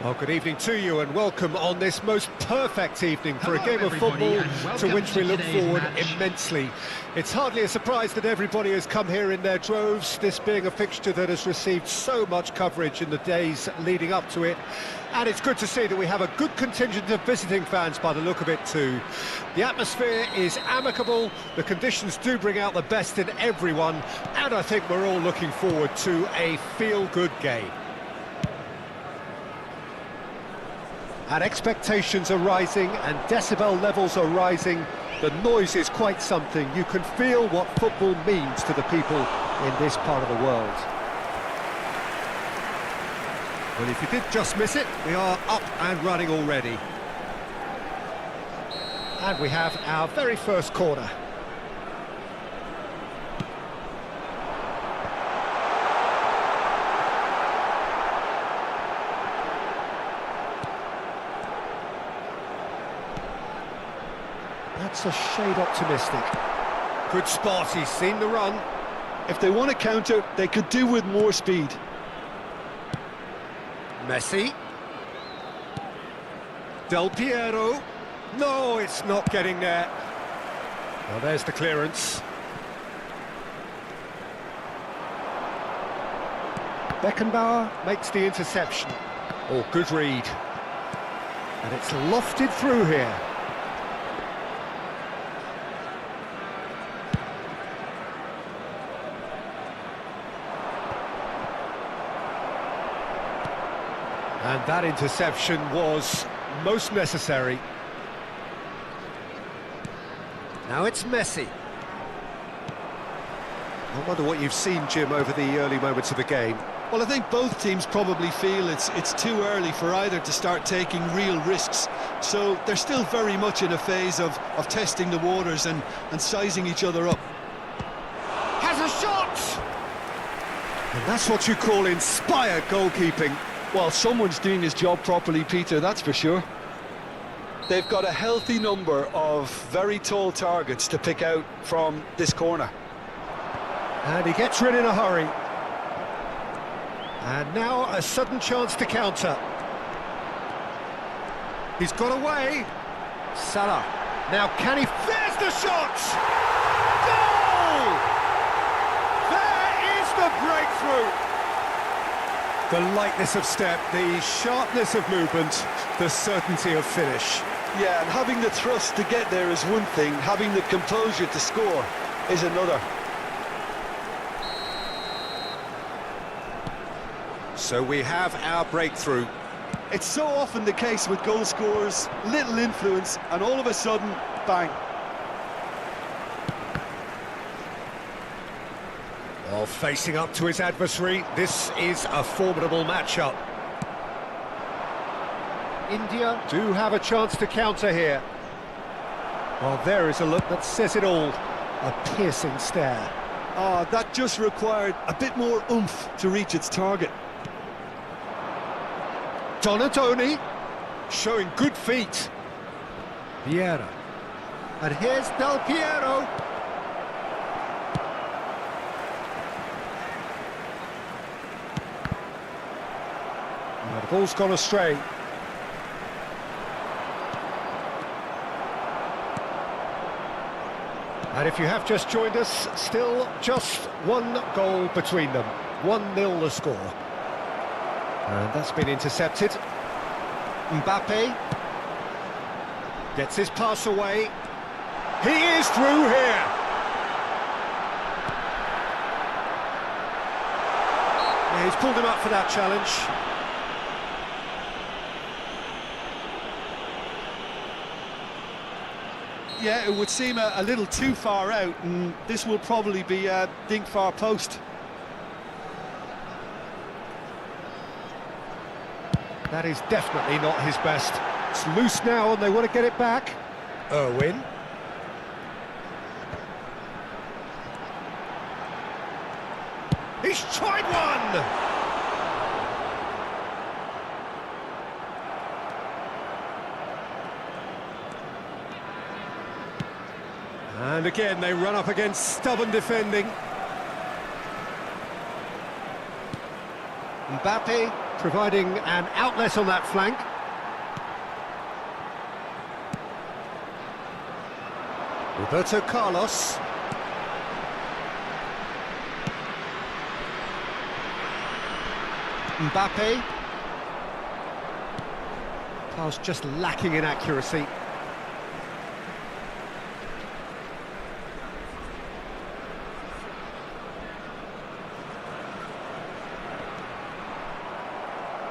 Well, good evening to you and welcome on this most perfect evening for a game of football to which we look forward immensely. It's hardly a surprise that everybody has come here in their droves, this being a fixture that has received so much coverage in the days leading up to it. And it's good to see that we have a good contingent of visiting fans by the look of it too. The atmosphere is amicable, the conditions do bring out the best in everyone, and I think we're all looking forward to a feel-good game. And expectations are rising and decibel levels are rising. The noise is quite something. You can feel what football means to the people in this part of the world. Well, if you did just miss it, we are up and running already. And we have our very first corner. That's a shade optimistic. Good spot, he's seen the run. If they want to counter, they could do with more speed. Messi. Del Piero. No, it's not getting there. Well, there's the clearance. Beckenbauer makes the interception. Oh, good read. And it's lofted through here. And that interception was most necessary. Now it's Messi. I wonder what you've seen, Jim, over the early moments of the game. Well, I think both teams probably feel it's too early for either to start taking real risks. So they're still very much in a phase of testing the waters and sizing each other up. Has a shot! And that's what you call inspired goalkeeping. Well, someone's doing his job properly, Peter, that's for sure. They've got a healthy number of very tall targets to pick out from this corner. And he gets rid in a hurry. And now a sudden chance to counter. He's got away. Salah. Now can he... There's the shot! Goal! There is the breakthrough! The lightness of step, the sharpness of movement, the certainty of finish. Yeah, and having the thrust to get there is one thing, having the composure to score is another. So we have our breakthrough. It's so often the case with goal scorers, little influence, and all of a sudden, bang. Well, facing up to his adversary, this is a formidable matchup. India do have a chance to counter here. Well, there is a look that says it all. A piercing stare. Ah, that just required a bit more oomph to reach its target. Donatoni showing good feet. Vieira. And here's Del Piero. The ball's gone astray. And if you have just joined us, still just one goal between them. 1-0 the score. And that's been intercepted. Mbappe gets his pass away. He is through here. Yeah, he's pulled him up for that challenge. Yeah, it would seem a little too far out, and this will probably be a dink far post. That is definitely not his best. It's loose now and they want to get it back. Irwin. He's tried one! And again, they run up against stubborn defending. Mbappe providing an outlet on that flank. Roberto Carlos. Mbappe. Pass just lacking in accuracy.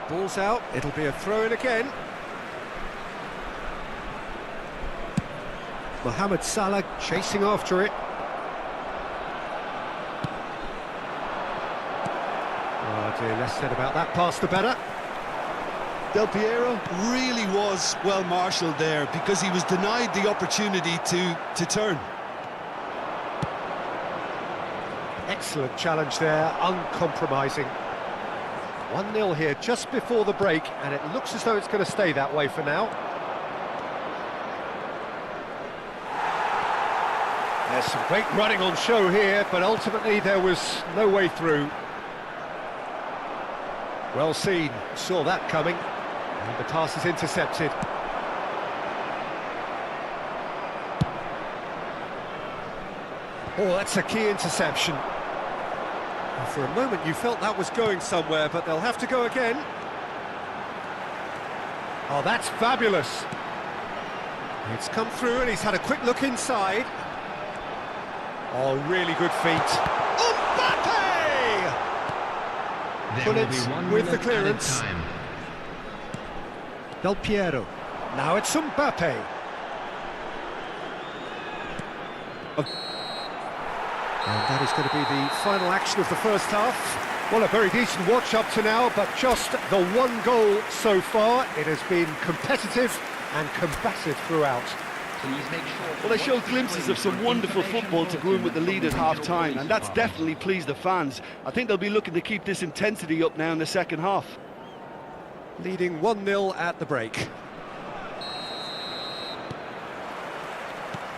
Ball's out, it'll be a throw-in again. Mohamed Salah chasing after it. Oh dear, less said about that pass the better. Del Piero really was well marshalled there because he was denied the opportunity to turn. Excellent challenge there, uncompromising. 1-0 here just before the break, and it looks as though it's going to stay that way for now. There's some great running on show here, but ultimately there was no way through. Well seen, saw that coming, and the pass is intercepted. Oh, that's a key interception. And for a moment you felt that was going somewhere, but they'll have to go again. Oh, that's fabulous. It's come through and he's had a quick look inside. Oh, really good feet. Mbappe! Put it with the clearance. Del Piero. Now it's Mbappe. And that is going to be the final action of the first half. Well, a very decent watch up to now, but just the one goal so far. It has been competitive and combative throughout. Well, they showed glimpses of some wonderful football to go in with the lead at half-time, and that's definitely pleased the fans. I think they'll be looking to keep this intensity up now in the second half. Leading 1-0 at the break.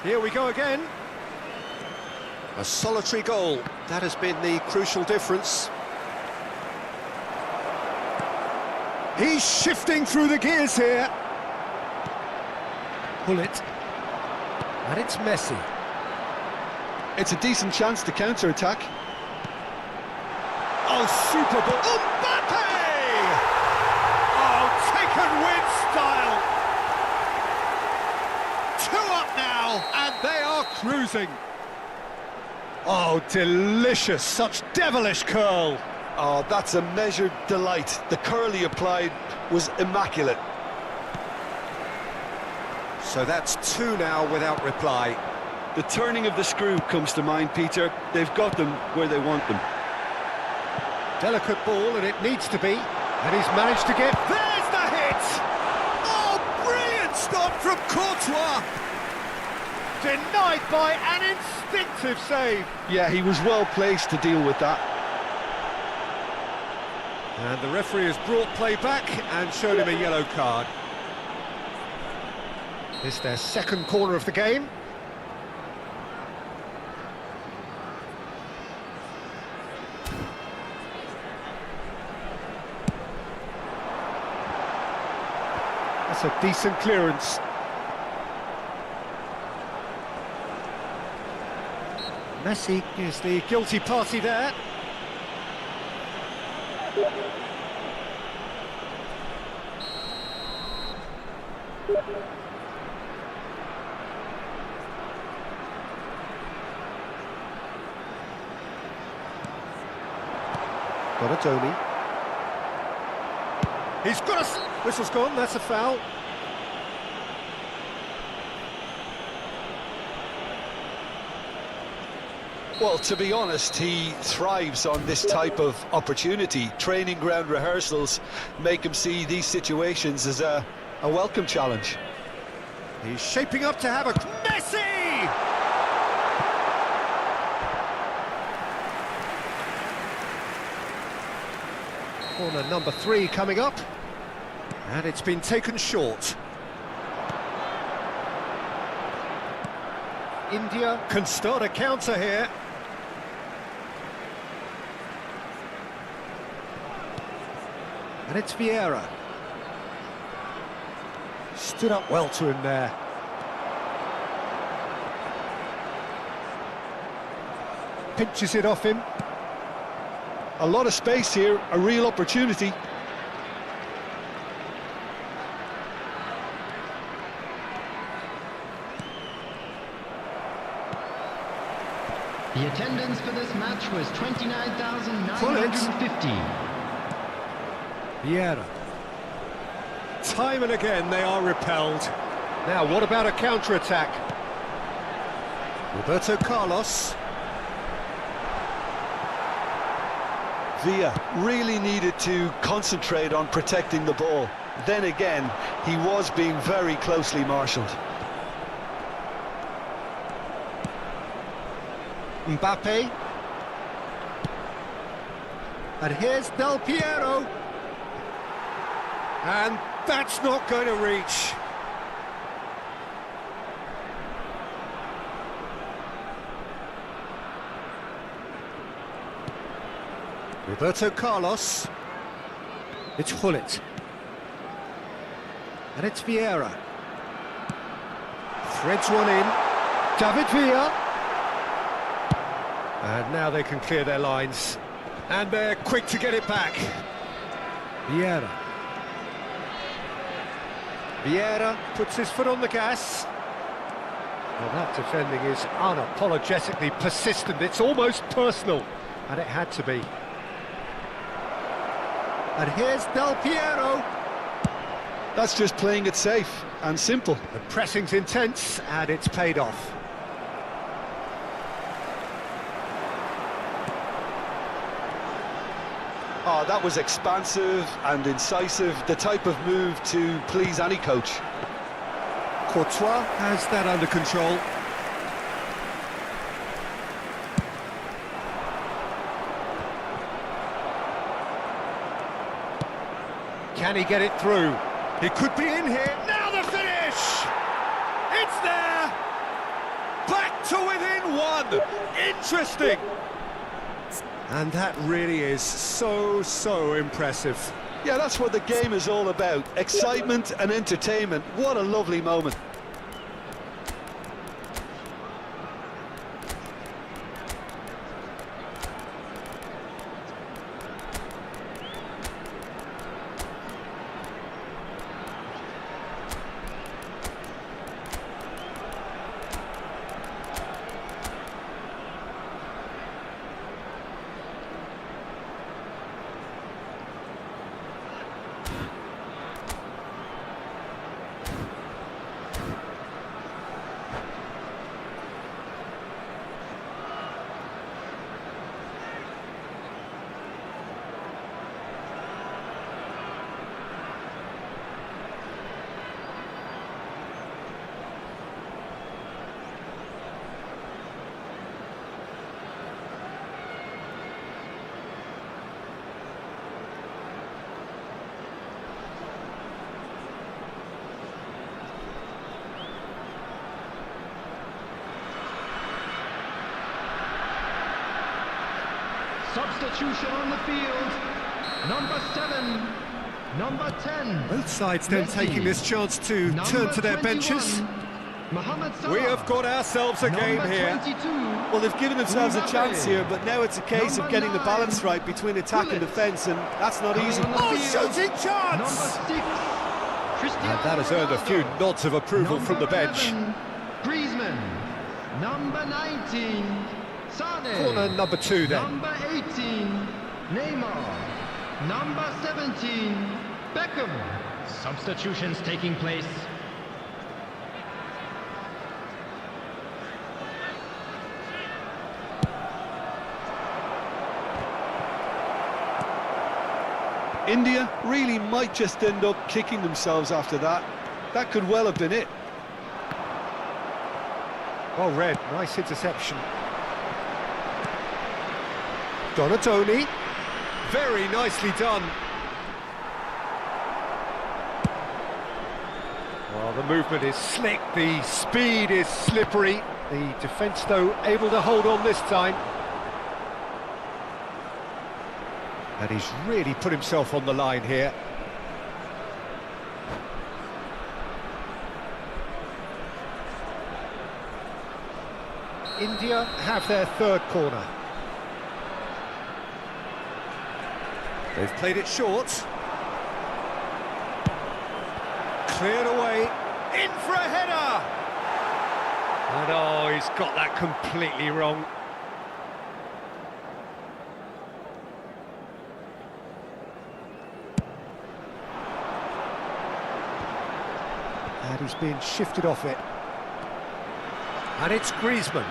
Here we go again. A solitary goal, that has been the crucial difference. He's shifting through the gears here. Pull it. And it's Messi. It's a decent chance to counter-attack. Oh, super ball. Mbappe! Oh, taken with style. 2 up now, and they are cruising. Oh, delicious, such devilish curl. Oh, that's a measured delight. The curl he applied was immaculate. So that's 2 now without reply. The turning of the screw comes to mind, Peter. They've got them where they want them. Delicate ball, and it needs to be. And he's managed to get... There's the hit! Oh, brilliant stop from Courtois! Denied by an instinctive save. Yeah, he was well placed to deal with that. And the referee has brought play back and showed him a yellow card. This is their second corner of the game. That's a decent clearance. Messi is the guilty party there. Bonatoni. He's got us. Whistle's gone, that's a foul. Well, to be honest, he thrives on this type of opportunity. Training ground rehearsals make him see these situations as a welcome challenge. He's shaping up to have a... Messi! Corner number 3 coming up. And it's been taken short. India can start a counter here. And it's Vieira. Stood up well to him there. Pinches it off him. A lot of space here, a real opportunity. The attendance for this match was 29,950. Vieira. Time and again they are repelled. Now what about a counter-attack? Roberto Carlos. Villa really needed to concentrate on protecting the ball. Then again, he was being very closely marshalled. Mbappe. And here's Del Piero. And that's not going to reach. Roberto Carlos. It's Hullet. And it's Vieira. Threads one in. David Villa. And now they can clear their lines. And they're quick to get it back. Vieira. Vieira puts his foot on the gas. Well, that defending is unapologetically persistent. It's almost personal. And it had to be. And here's Del Piero. That's just playing it safe and simple. The pressing's intense, and it's paid off. Oh, that was expansive and incisive, the type of move to please any coach. Courtois has that under control. Can he get it through? He could be in here. Now the finish! It's there! Back to within one! Interesting! And that really is so impressive. Yeah, that's what the game is all about. Excitement and entertainment. What a lovely moment. Substitution on the field. Number 7, number 10. Both sides then Messi. taking this chance to turn to their 21, benches. Mohamed Salah. We have got ourselves a game Number here. 22. Well, they've given themselves a chance here, but now it's a case of Number getting the 9. balance right between attack and Bullet. defence, and that's not easy. Coming on Oh, the field. shooting chance! Number 6, Cristiano And that has earned a few Ronaldo. nods of approval Number from the bench. 11, Griezmann. Number 19, Sane. Corner number 2 then. Number 18, Neymar. Number 17, Beckham. Substitutions taking place. India really might just end up kicking themselves after that. That could well have been it. Well read, nice interception. Donatoni, very nicely done. Well, the movement is slick, the speed is slippery. The defence, though, able to hold on this time. And he's really put himself on the line here. India have their third corner. They've played it short. Cleared away. In for a header! And oh, he's got that completely wrong. And he's being shifted off it. And it's Griezmann.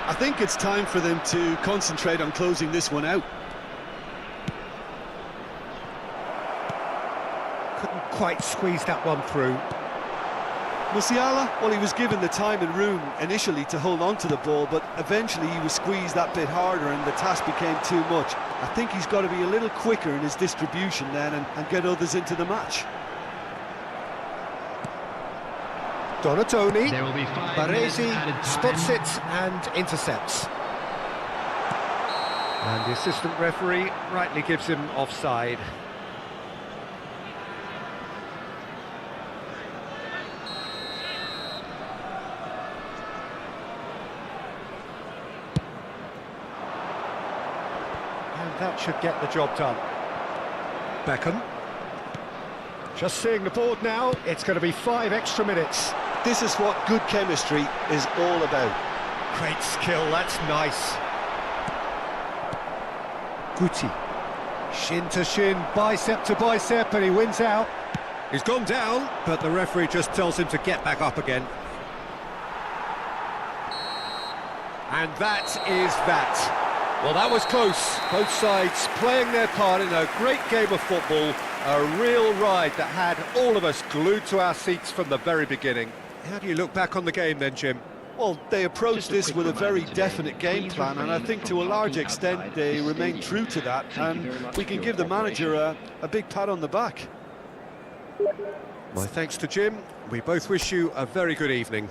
I think it's time for them to concentrate on closing this one out. Couldn't quite squeeze that one through. Musiala, well, he was given the time and room initially to hold on to the ball, but eventually he was squeezed that bit harder and the task became too much. I think he's got to be a little quicker in his distribution then and get others into the match. Donatoni, There will be 5 minutes Baresi added time. spots it and intercepts. And the assistant referee rightly gives him offside. And that should get the job done. Beckham. Just seeing the board now, it's going to be 5 extra minutes. This is what good chemistry is all about. Great skill, that's nice. Guti. Shin to shin, bicep to bicep, and he wins out. He's gone down, but the referee just tells him to get back up again. And that is that. Well, that was close. Both sides playing their part in a great game of football. A real ride that had all of us glued to our seats from the very beginning. How do you look back on the game then, Jim? Well, they approached this with a very definite game plan, and I think to a large extent they remain true to that, and we can give the manager a big pat on the back. My thanks to Jim. We both wish you a very good evening.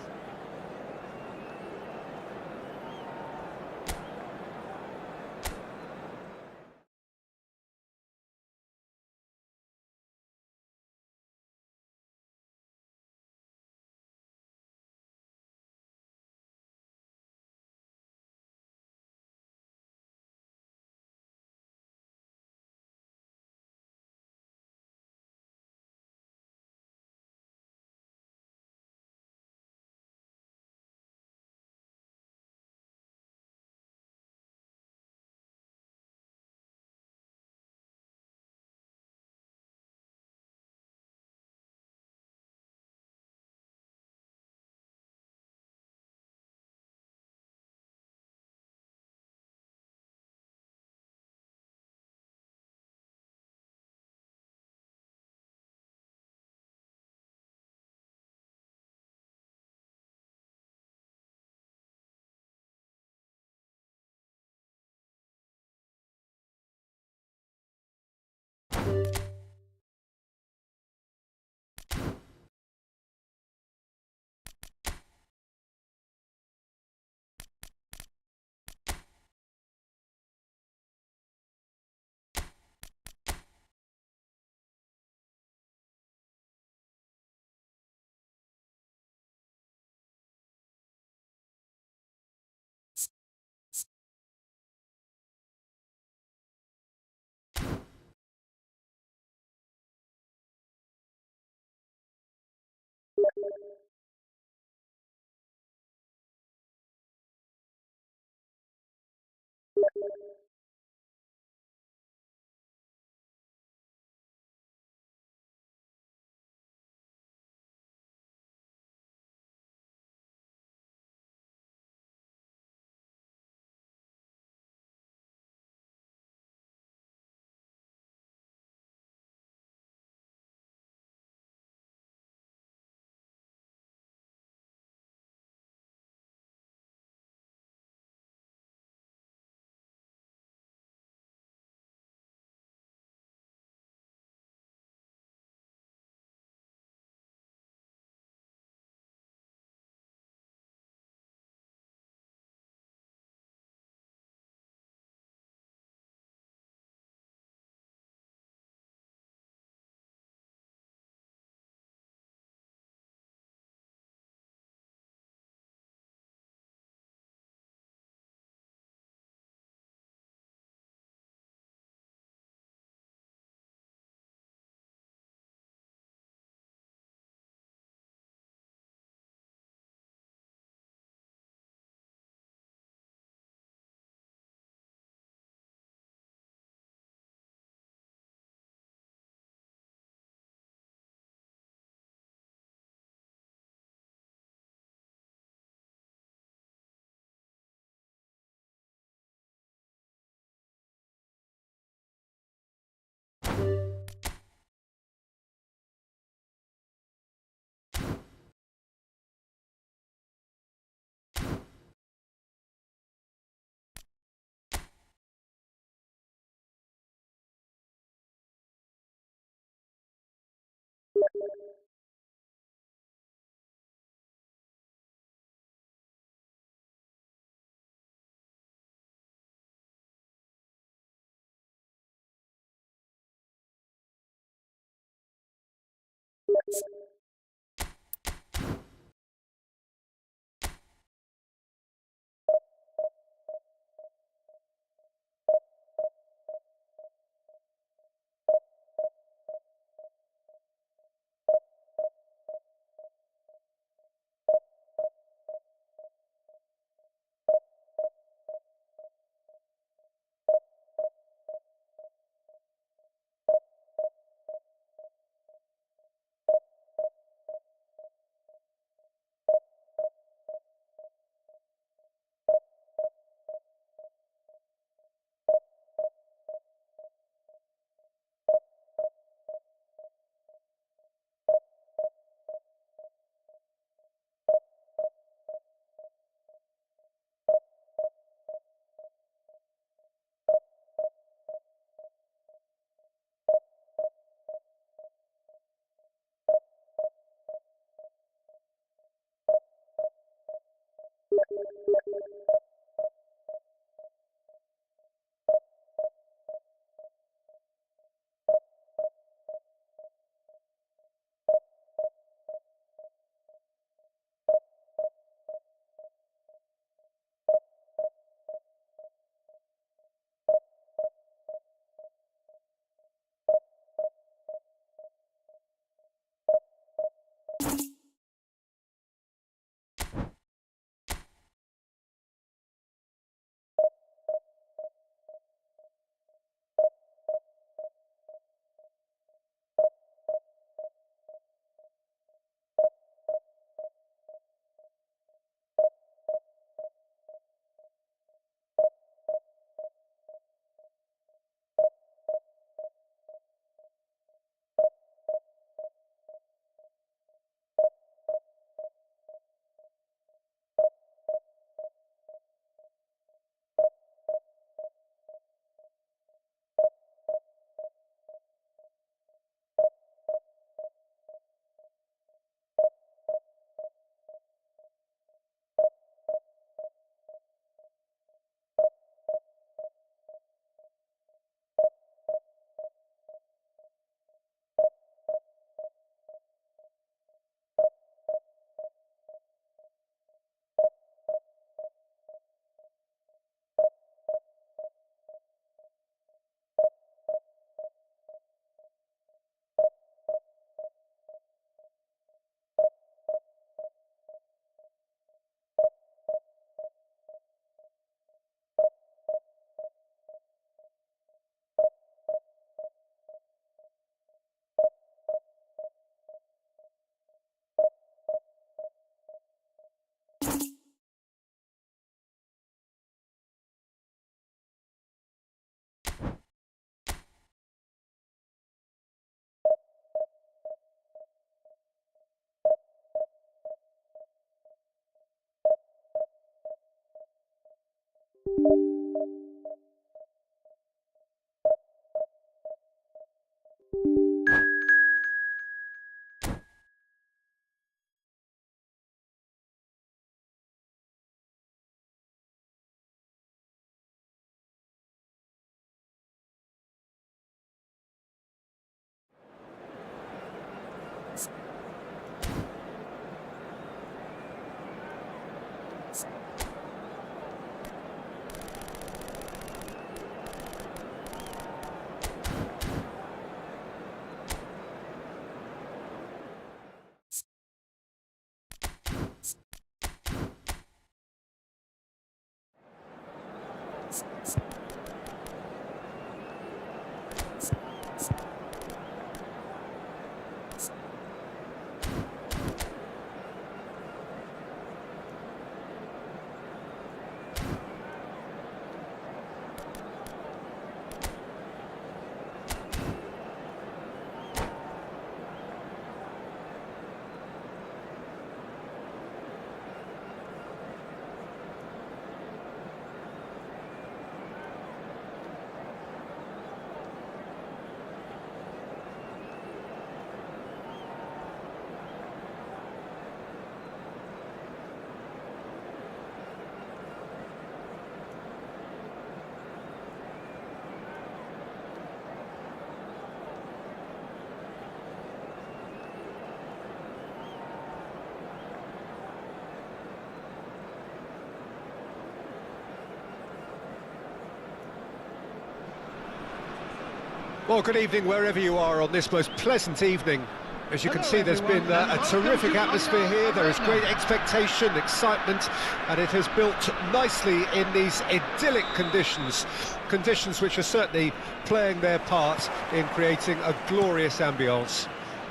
Well, good evening wherever you are on this most pleasant evening. As you can see, there's been a terrific atmosphere here. There is great expectation, excitement, and it has built nicely in these idyllic conditions. Conditions which are certainly playing their part in creating a glorious ambience.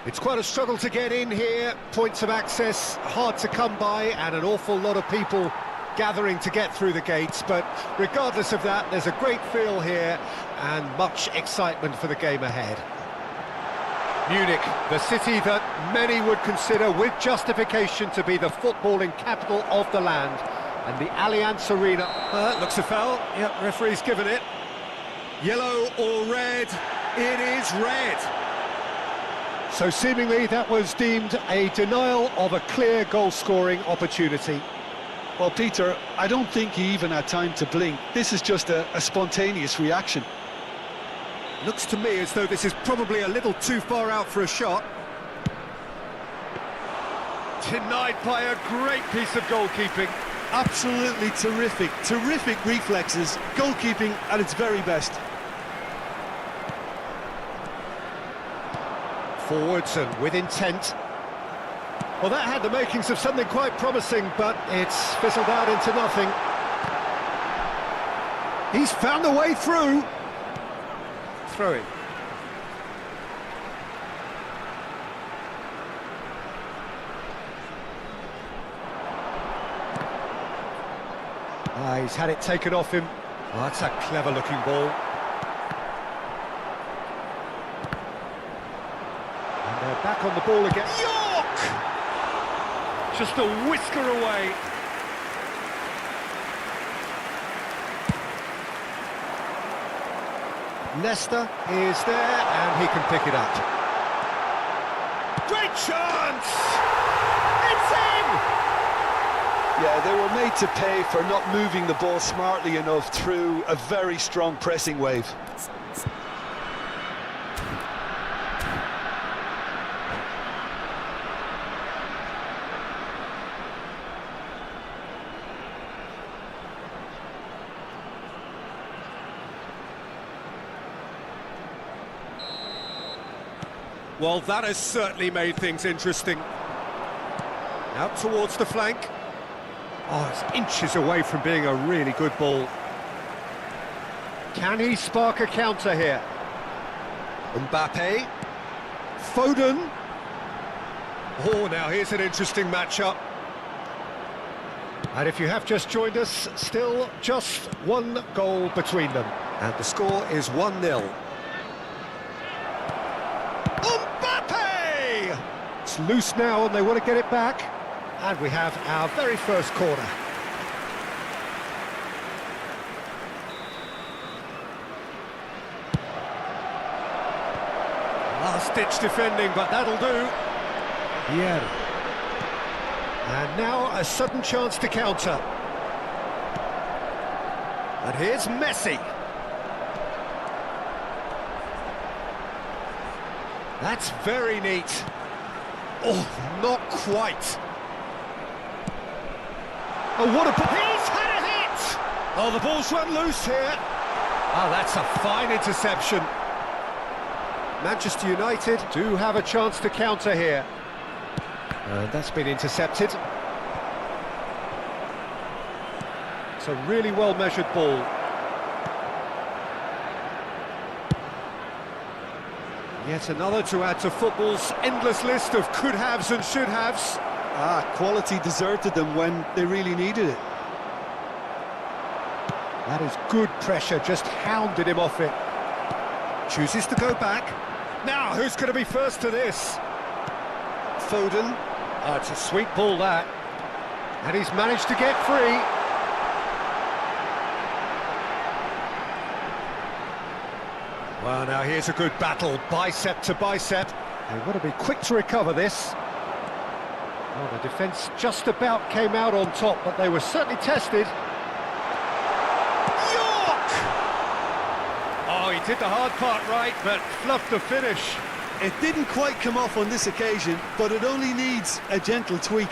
It's quite a struggle to get in here, points of access hard to come by, and an awful lot of people gathering to get through the gates, but regardless of that, there's a great feel here and much excitement for the game ahead. Munich, the city that many would consider with justification to be the footballing capital of the land, and the Allianz Arena. Looks a foul. Yep, referee's given it. Yellow or red? It is red. So seemingly that was deemed a denial of a clear goal-scoring opportunity. Well, Peter, I don't think he even had time to blink. This is just a spontaneous reaction. Looks to me as though this is probably a little too far out for a shot. Denied by a great piece of goalkeeping. Absolutely terrific, terrific reflexes. Goalkeeping at its very best. Forwards and with intent. Well, that had the makings of something quite promising, but it's fizzled out into nothing. He's found a way through. Throw-in. He's had it taken off him. Oh, that's a clever-looking ball. And they're back on the ball again. York! Just a whisker away. Leicester is there, and he can pick it up. Great chance! It's in! Yeah, they were made to pay for not moving the ball smartly enough through a very strong pressing wave. Well, that has certainly made things interesting. Out towards the flank. Oh, it's inches away from being a really good ball. Can he spark a counter here? Mbappe. Foden. Oh, now here's an interesting matchup. And if you have just joined us, still just one goal between them. And the score is 1-0. It's loose now and they want to get it back. And we have our very first corner. Last-ditch defending, but that'll do. Yeah. And now a sudden chance to counter. And here's Messi. That's very neat. Oh, not quite. Oh, what a... He's had a hit! Oh, the ball's run loose here. Oh, that's a fine interception. Manchester United do have a chance to counter here. That's been intercepted. It's a really well-measured ball. Yet another to add to football's endless list of could-haves and should-haves. Quality deserted them when they really needed it. That is good pressure, just hounded him off it. Chooses to go back. Now, who's going to be first to this? Foden. It's a sweet ball, that. And he's managed to get free. Well, now here's a good battle, bicep to bicep. They want to be quick to recover this. Well, the defence just about came out on top, but they were certainly tested. York! Oh, he did the hard part right, but fluffed the finish. It didn't quite come off on this occasion, but it only needs a gentle tweak.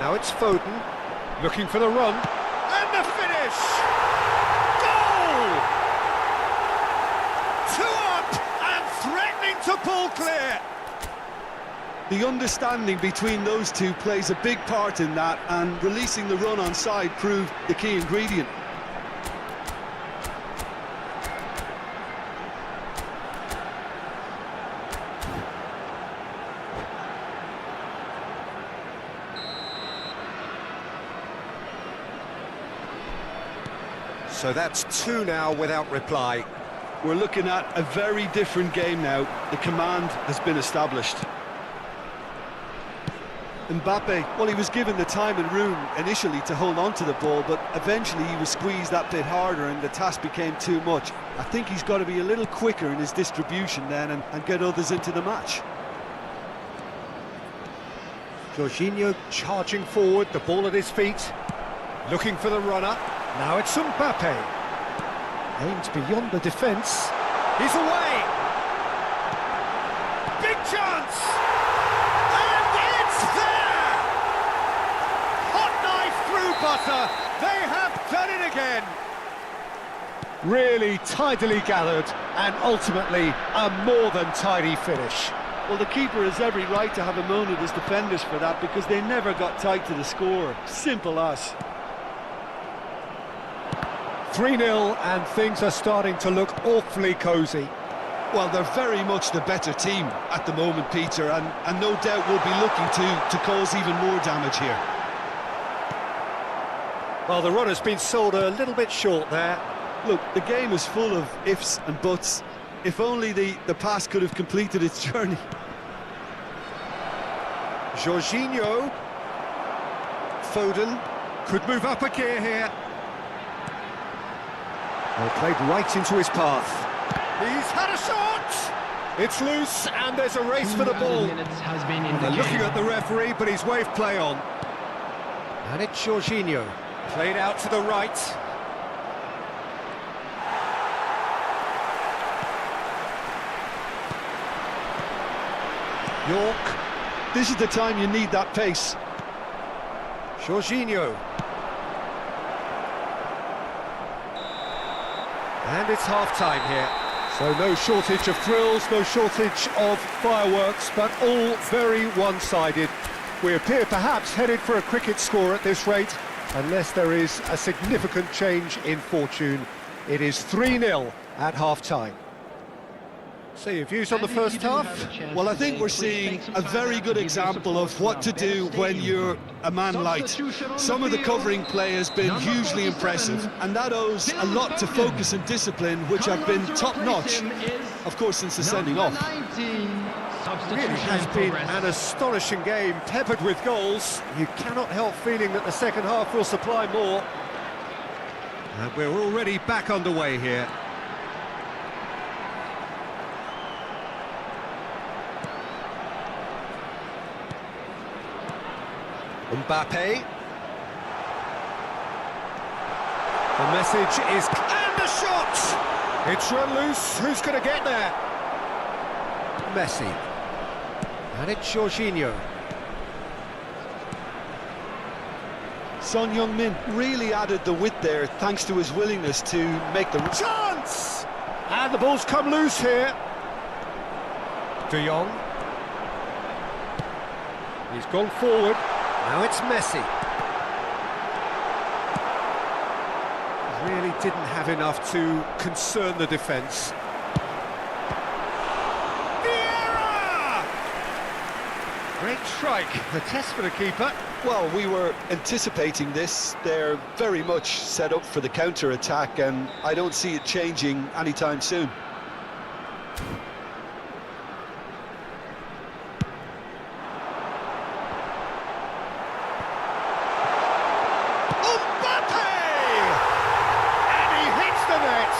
Now it's Foden, looking for the run, and the finish! Goal! 2 up, and threatening to pull clear! The understanding between those two plays a big part in that, and releasing the run on side proved the key ingredient. So that's 2 now without reply. We're looking at a very different game now. The command has been established. Mbappe, well, he was given the time and room initially to hold on to the ball, but eventually he was squeezed that bit harder and the task became too much. I think he's got to be a little quicker in his distribution then and get others into the match. Jorginho charging forward, the ball at his feet, looking for the runner. Now it's Mbappe. Aimed beyond the defence. He's away! Big chance! And it's there! Hot knife through butter. They have done it again. Really tidily gathered and ultimately a more than tidy finish. Well, the keeper has every right to have a moan at his defenders for that because they never got tight to the score. Simple as. 3-0 and things are starting to look awfully cosy. Well, they're very much the better team at the moment, Peter, and no doubt will be looking to cause even more damage here. Well, the run has been sold a little bit short there. Look, the game is full of ifs and buts. If only the pass could have completed its journey. Jorginho. Foden could move up a gear here. Well, played right into his path. He's had a shot! It's loose, and there's a race for the ball. They're looking at the referee, but he's waved play on. And it's Jorginho. Played out to the right. York. This is the time you need that pace. Jorginho. And it's half-time here. So no shortage of thrills, no shortage of fireworks, but all very one-sided. We appear perhaps headed for a cricket score at this rate, unless there is a significant change in fortune. It is 3-0 at half-time. So your views on the first half? Well, I think we're seeing a very good example of what to do when you're a man light. Some of the covering play has been hugely impressive, and that owes a lot to focus and discipline, which have been top-notch, of course, since the sending off. It really has been an astonishing game, peppered with goals. You cannot help feeling that the second half will supply more. And we're already back underway here. Mbappe. The message is... And the shot! It's run loose. Who's going to get there? Messi. And it's Jorginho. Son Heung-min really added the width there thanks to his willingness to make the chance! And the ball's come loose here. De Jong. He's gone forward. Now it's Messi. Really didn't have enough to concern the defence. Great strike, the test for the keeper. Well, we were anticipating this. They're very much set up for the counter-attack, and I don't see it changing anytime soon. And he hits the net.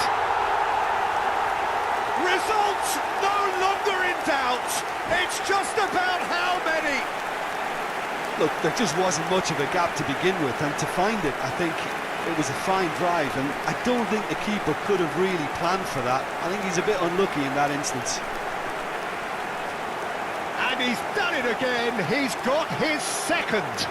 Result no longer in doubt. It's just about how many. Look, there just wasn't much of a gap to begin with, and to find it, I think it was a fine drive, and I don't think the keeper could have really planned for that. I think he's a bit unlucky in that instance. And he's done it again. He's got his second.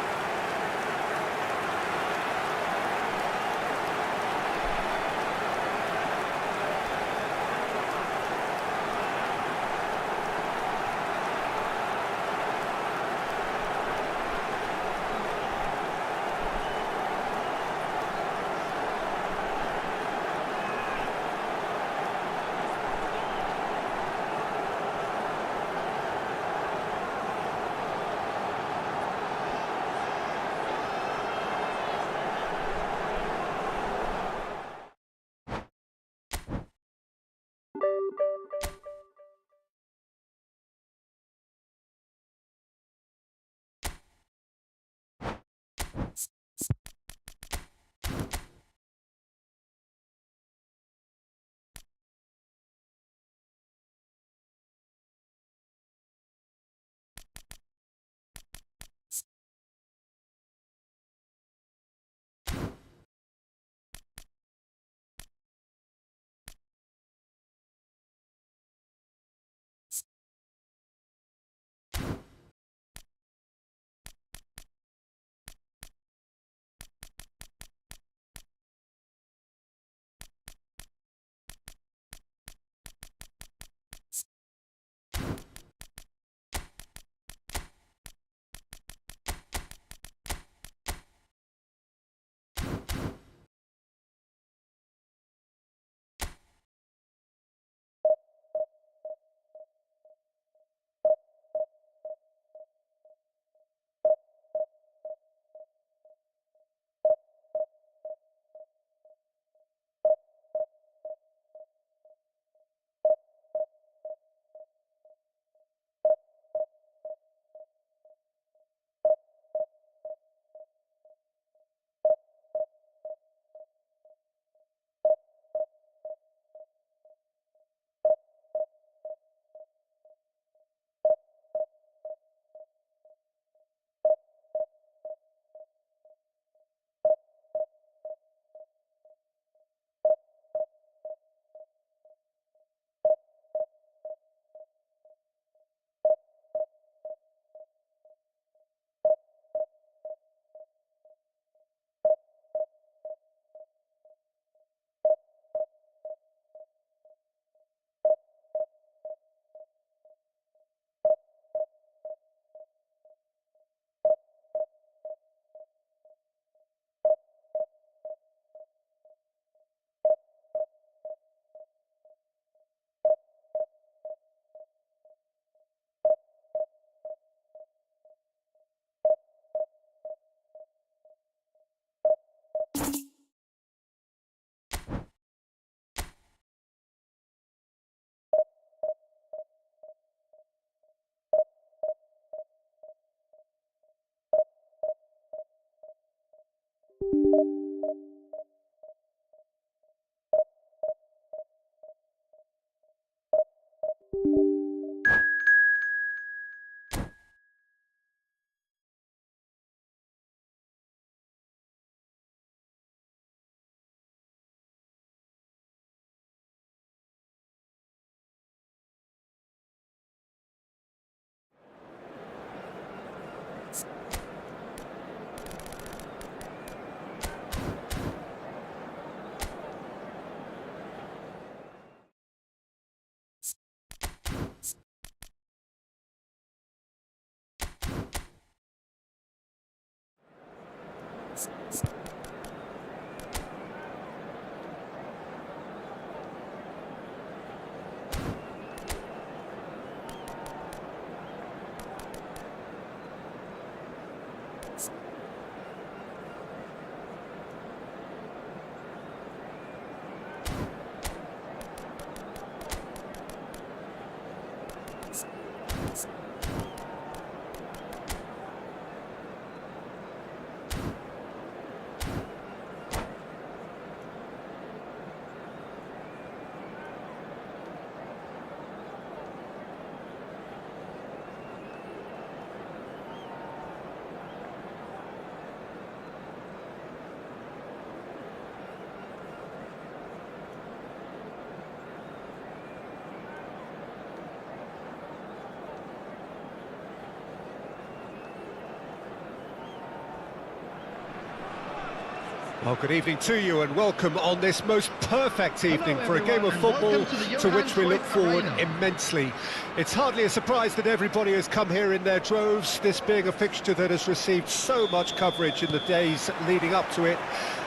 Well, good evening to you and welcome on this most perfect evening for a game of football to which we look forward immensely. It's hardly a surprise that everybody has come here in their droves, this being a fixture that has received so much coverage in the days leading up to it.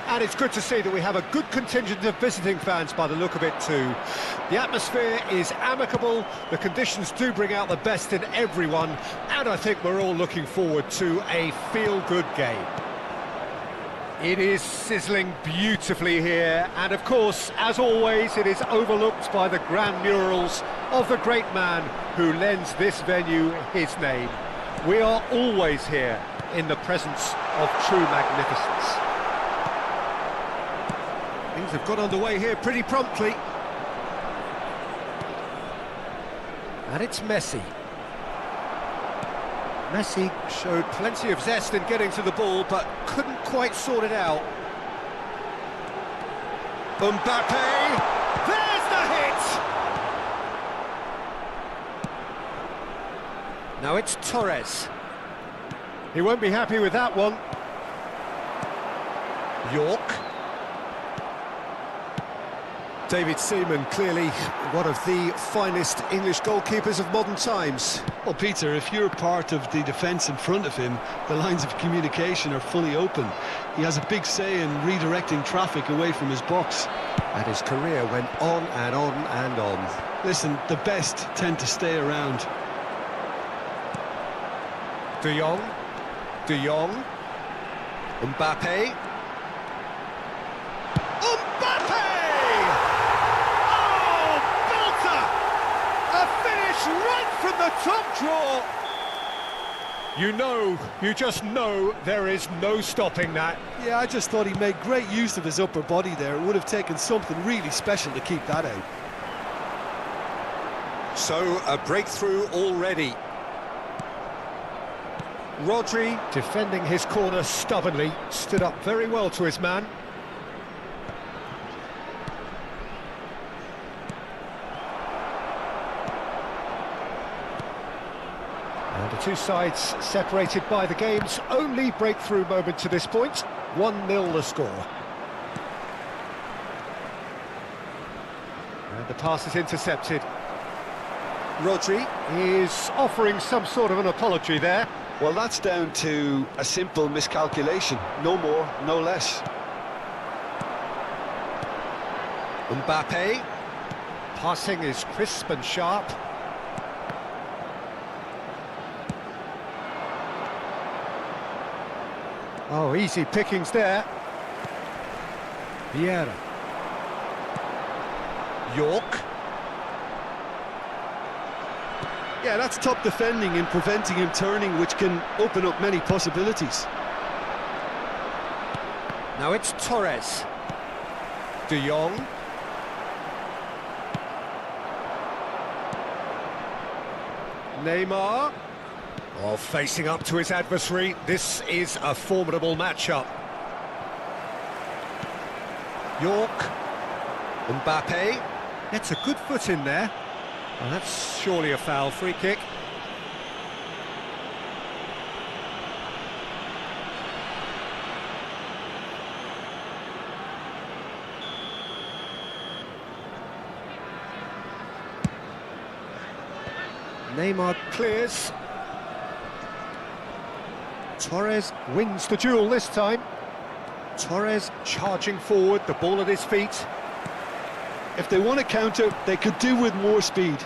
And it's good to see that we have a good contingent of visiting fans by the look of it too. The atmosphere is amicable, the conditions do bring out the best in everyone, and I think we're all looking forward to a feel-good game. It is sizzling beautifully here, and of course, as always, it is overlooked by the grand murals of the great man who lends this venue his name. We are always here in the presence of true magnificence. Things have got underway here pretty promptly. And it's Messi. Messi showed plenty of zest in getting to the ball, but couldn't quite sort it out. Mbappe! There's the hit! Now it's Torres. He won't be happy with that one. York. David Seaman, clearly one of the finest English goalkeepers of modern times. Well, Peter, if you're part of the defence in front of him, the lines of communication are fully open. He has a big say in redirecting traffic away from his box. And his career went on and on and on. Listen, the best tend to stay around. De Jong. De Jong. Mbappe. Right from the top draw. You just know there is no stopping that. Yeah, I just thought he made great use of his upper body there. It would have taken something really special to keep that out. So, a breakthrough already. Rodri, defending his corner stubbornly, stood up very well to his man. And the two sides separated by the game's only breakthrough moment to this point. 1-0 the score. And the pass is intercepted. Rodri is offering some sort of an apology there. Well, that's down to a simple miscalculation. No more, no less. Mbappe. Passing is crisp and sharp. Oh, easy pickings there. Vieira. York. Yeah, that's top defending and preventing him turning, which can open up many possibilities. Now it's Torres. De Jong. Neymar. Oh, facing up to his adversary, this is a formidable matchup. York. Mbappe. Gets a good foot in there. And that's surely a foul. Free kick. Neymar clears. Torres wins the duel this time. Torres charging forward, the ball at his feet. If they want to counter, they could do with more speed.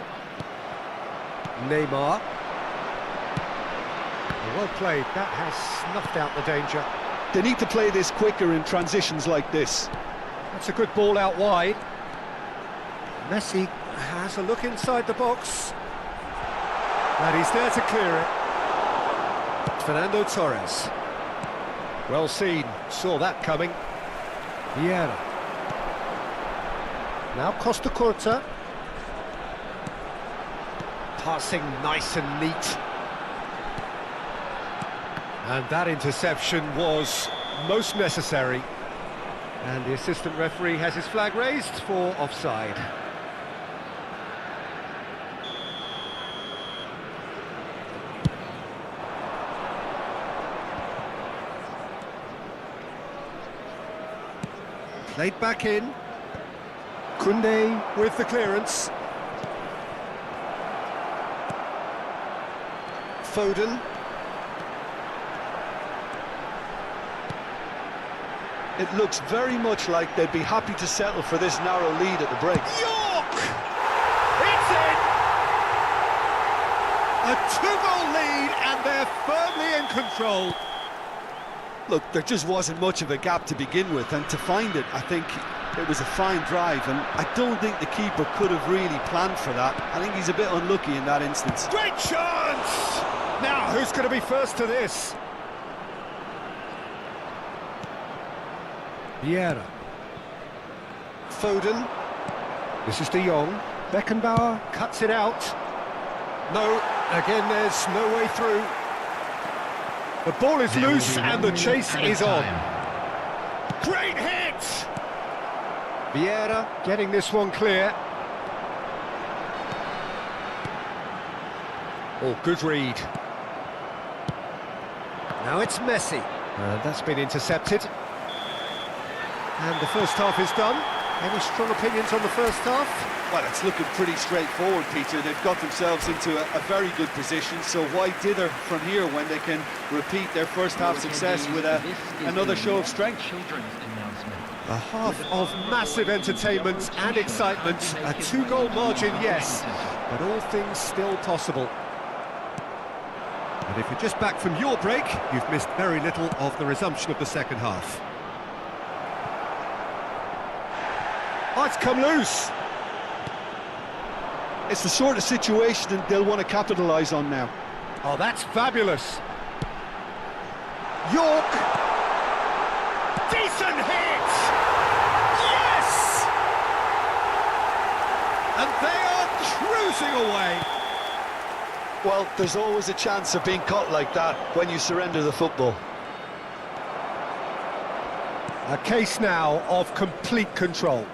Neymar. Well played, that has snuffed out the danger. They need to play this quicker in transitions like this. That's a good ball out wide. Messi has a look inside the box. And he's there to clear it. Fernando Torres. Well seen, saw that coming. Vieira. Now Costa Curta. Passing nice and neat. And that interception was most necessary. And the assistant referee has his flag raised for offside. Played back in. Kunde with the clearance. Foden. It looks very much like they'd be happy to settle for this narrow lead at the break. York! It's in! A 2-goal lead and they're firmly in control. Look, there just wasn't much of a gap to begin with, and to find it, I think it was a fine drive, and I don't think the keeper could have really planned for that. I think he's a bit unlucky in that instance. Great chance! Now, who's going to be first to this? Vieira. Foden. This is De Jong. Beckenbauer cuts it out. No, again there's no way through. The ball is loose and the chase is on. Great hit! Vieira getting this one clear. Oh, good read. Now it's Messi. That's been intercepted. And the first half is done. Any strong opinions on the first half? Well, it's looking pretty straightforward, Peter. They've got themselves into a very good position, so why dither from here when they can repeat their first half success with another show of strength? A half of massive entertainment and excitement. A 2-goal margin, yes, but all things still possible. And if you're just back from your break, you've missed very little of the resumption of the second half. Oh, it's come loose. It's the sort of situation that they'll want to capitalise on now. Oh, that's fabulous. York. Decent hit. Yes! And they are cruising away. Well, there's always a chance of being caught like that when you surrender the football. A case now of complete control.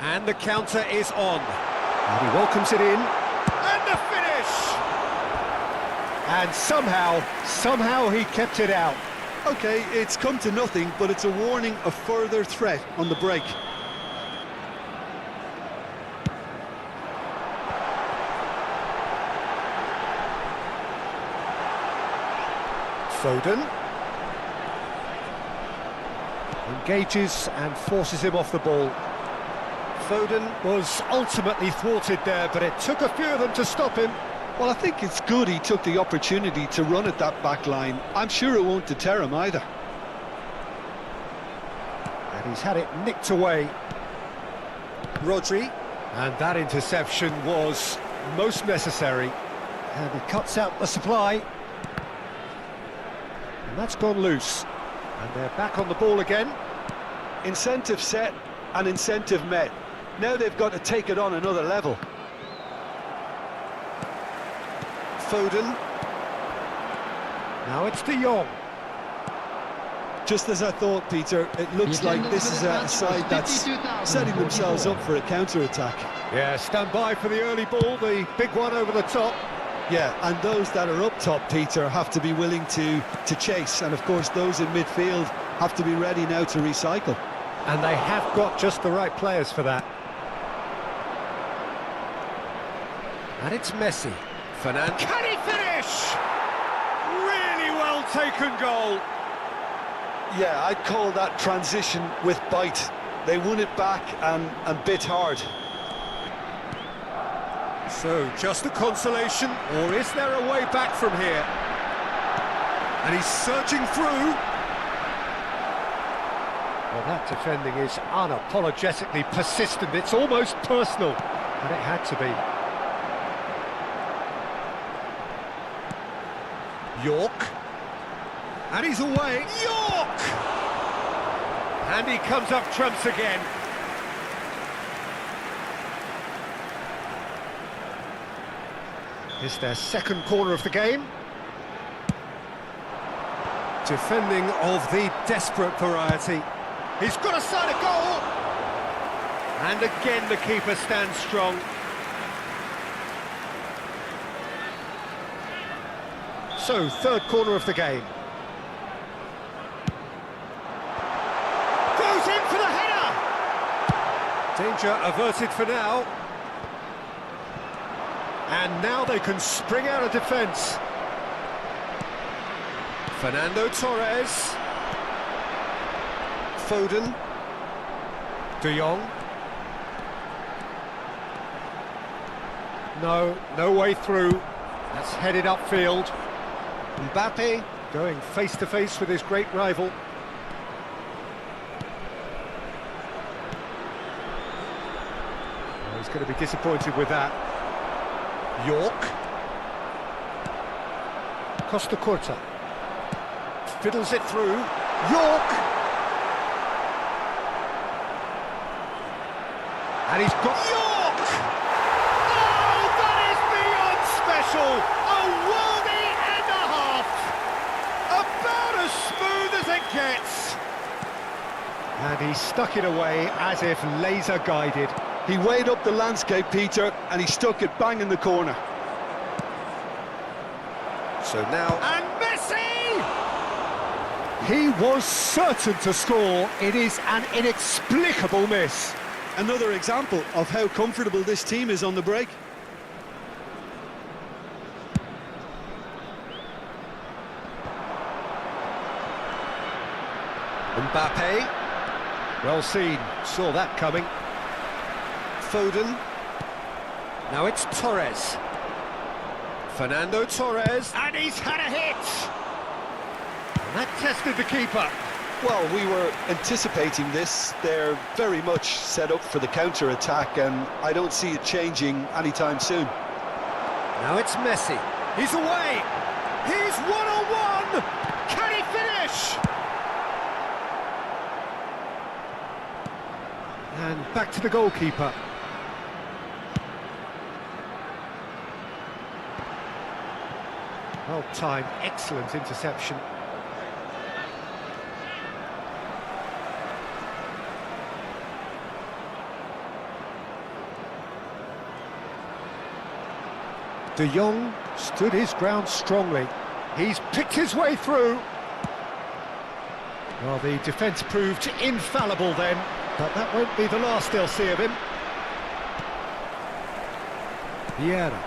And the counter is on. And he welcomes it in. And the finish! And somehow he kept it out. OK, it's come to nothing, but it's a warning of further threat on the break. Foden. Engages and forces him off the ball. Foden was ultimately thwarted there, but it took a few of them to stop him. Well, I think it's good he took the opportunity to run at that back line. I'm sure it won't deter him either. And he's had it nicked away. Rodri. And that interception was most necessary. And he cuts out the supply. And that's gone loose. And they're back on the ball again. Incentive set and incentive met. Now they've got to take it on another level. Foden. Now it's De Jong. Just as I thought, Peter, it looks like this is a side that's setting themselves up for a counter-attack. Yeah, stand by for the early ball, the big one over the top. Yeah, and those that are up top, Peter, have to be willing to chase. And, of course, those in midfield have to be ready now to recycle. And they have got just the right players for that. And it's Messi. Fernand. Can he finish? Really well taken goal. Yeah, I'd call that transition with bite. They won it back and bit hard. So, just a consolation, or is there a way back from here? And he's surging through. Well, that defending is unapologetically persistent. It's almost personal, and it had to be. York. And he's away. York! And he comes up trumps again. It's their second corner of the game. Defending of the desperate variety. He's got a side of goal! And again the keeper stands strong. So, third corner of the game. Goes in Danger averted for now. And now they can spring out of defence. Fernando Torres. Foden. De Jong. No way through. That's headed upfield. Mbappe going face-to-face with his great rival. He's going to be disappointed with that. York. Costa Curta. Fiddles it through. York! And he's got... York! Oh, that is beyond special! A worldie and a half! About as smooth as it gets! And he stuck it away as if laser-guided. He weighed up the landscape, Peter, and he stuck it bang in the corner. So now... And Messi! He was certain to score. It is an inexplicable miss. Another example of how comfortable this team is on the break. Mbappe. Well seen. Saw that coming. Foden. Now it's Torres. Fernando Torres. And he's had a hit! And that tested the keeper. Well, we were anticipating this. They're very much set up for the counter-attack, and I don't see it changing anytime soon. Now it's Messi. He's away! He's one-on-one! Can he finish? And back to the goalkeeper. Well timed, excellent interception. De Jong stood his ground strongly. He's picked his way through. Well, the defence proved infallible then, but that won't be the last they'll see of him. Vieira.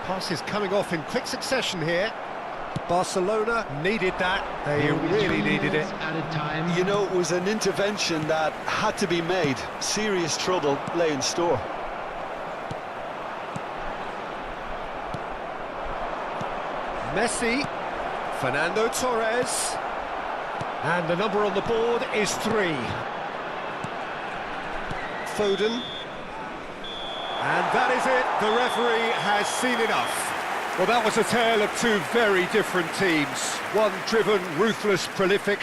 Passes coming off in quick succession here. Barcelona needed that. They really needed it. Added time. You know, it was an intervention that had to be made. Serious trouble lay in store. Messi, Fernando Torres, and the number on the board is 3. Foden, and that is it. The referee has seen enough. Well, that was a tale of two very different teams. One driven, ruthless, prolific,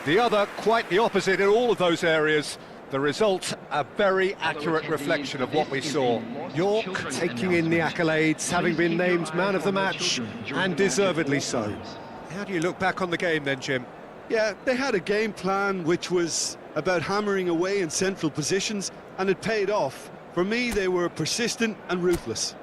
the other quite the opposite in all of those areas. The result, a very accurate reflection of what we saw. York taking in the accolades, having been named man of the match, and deservedly so. How do you look back on the game then, Jim? Yeah, they had a game plan which was about hammering away in central positions, and it paid off. For me, they were persistent and ruthless.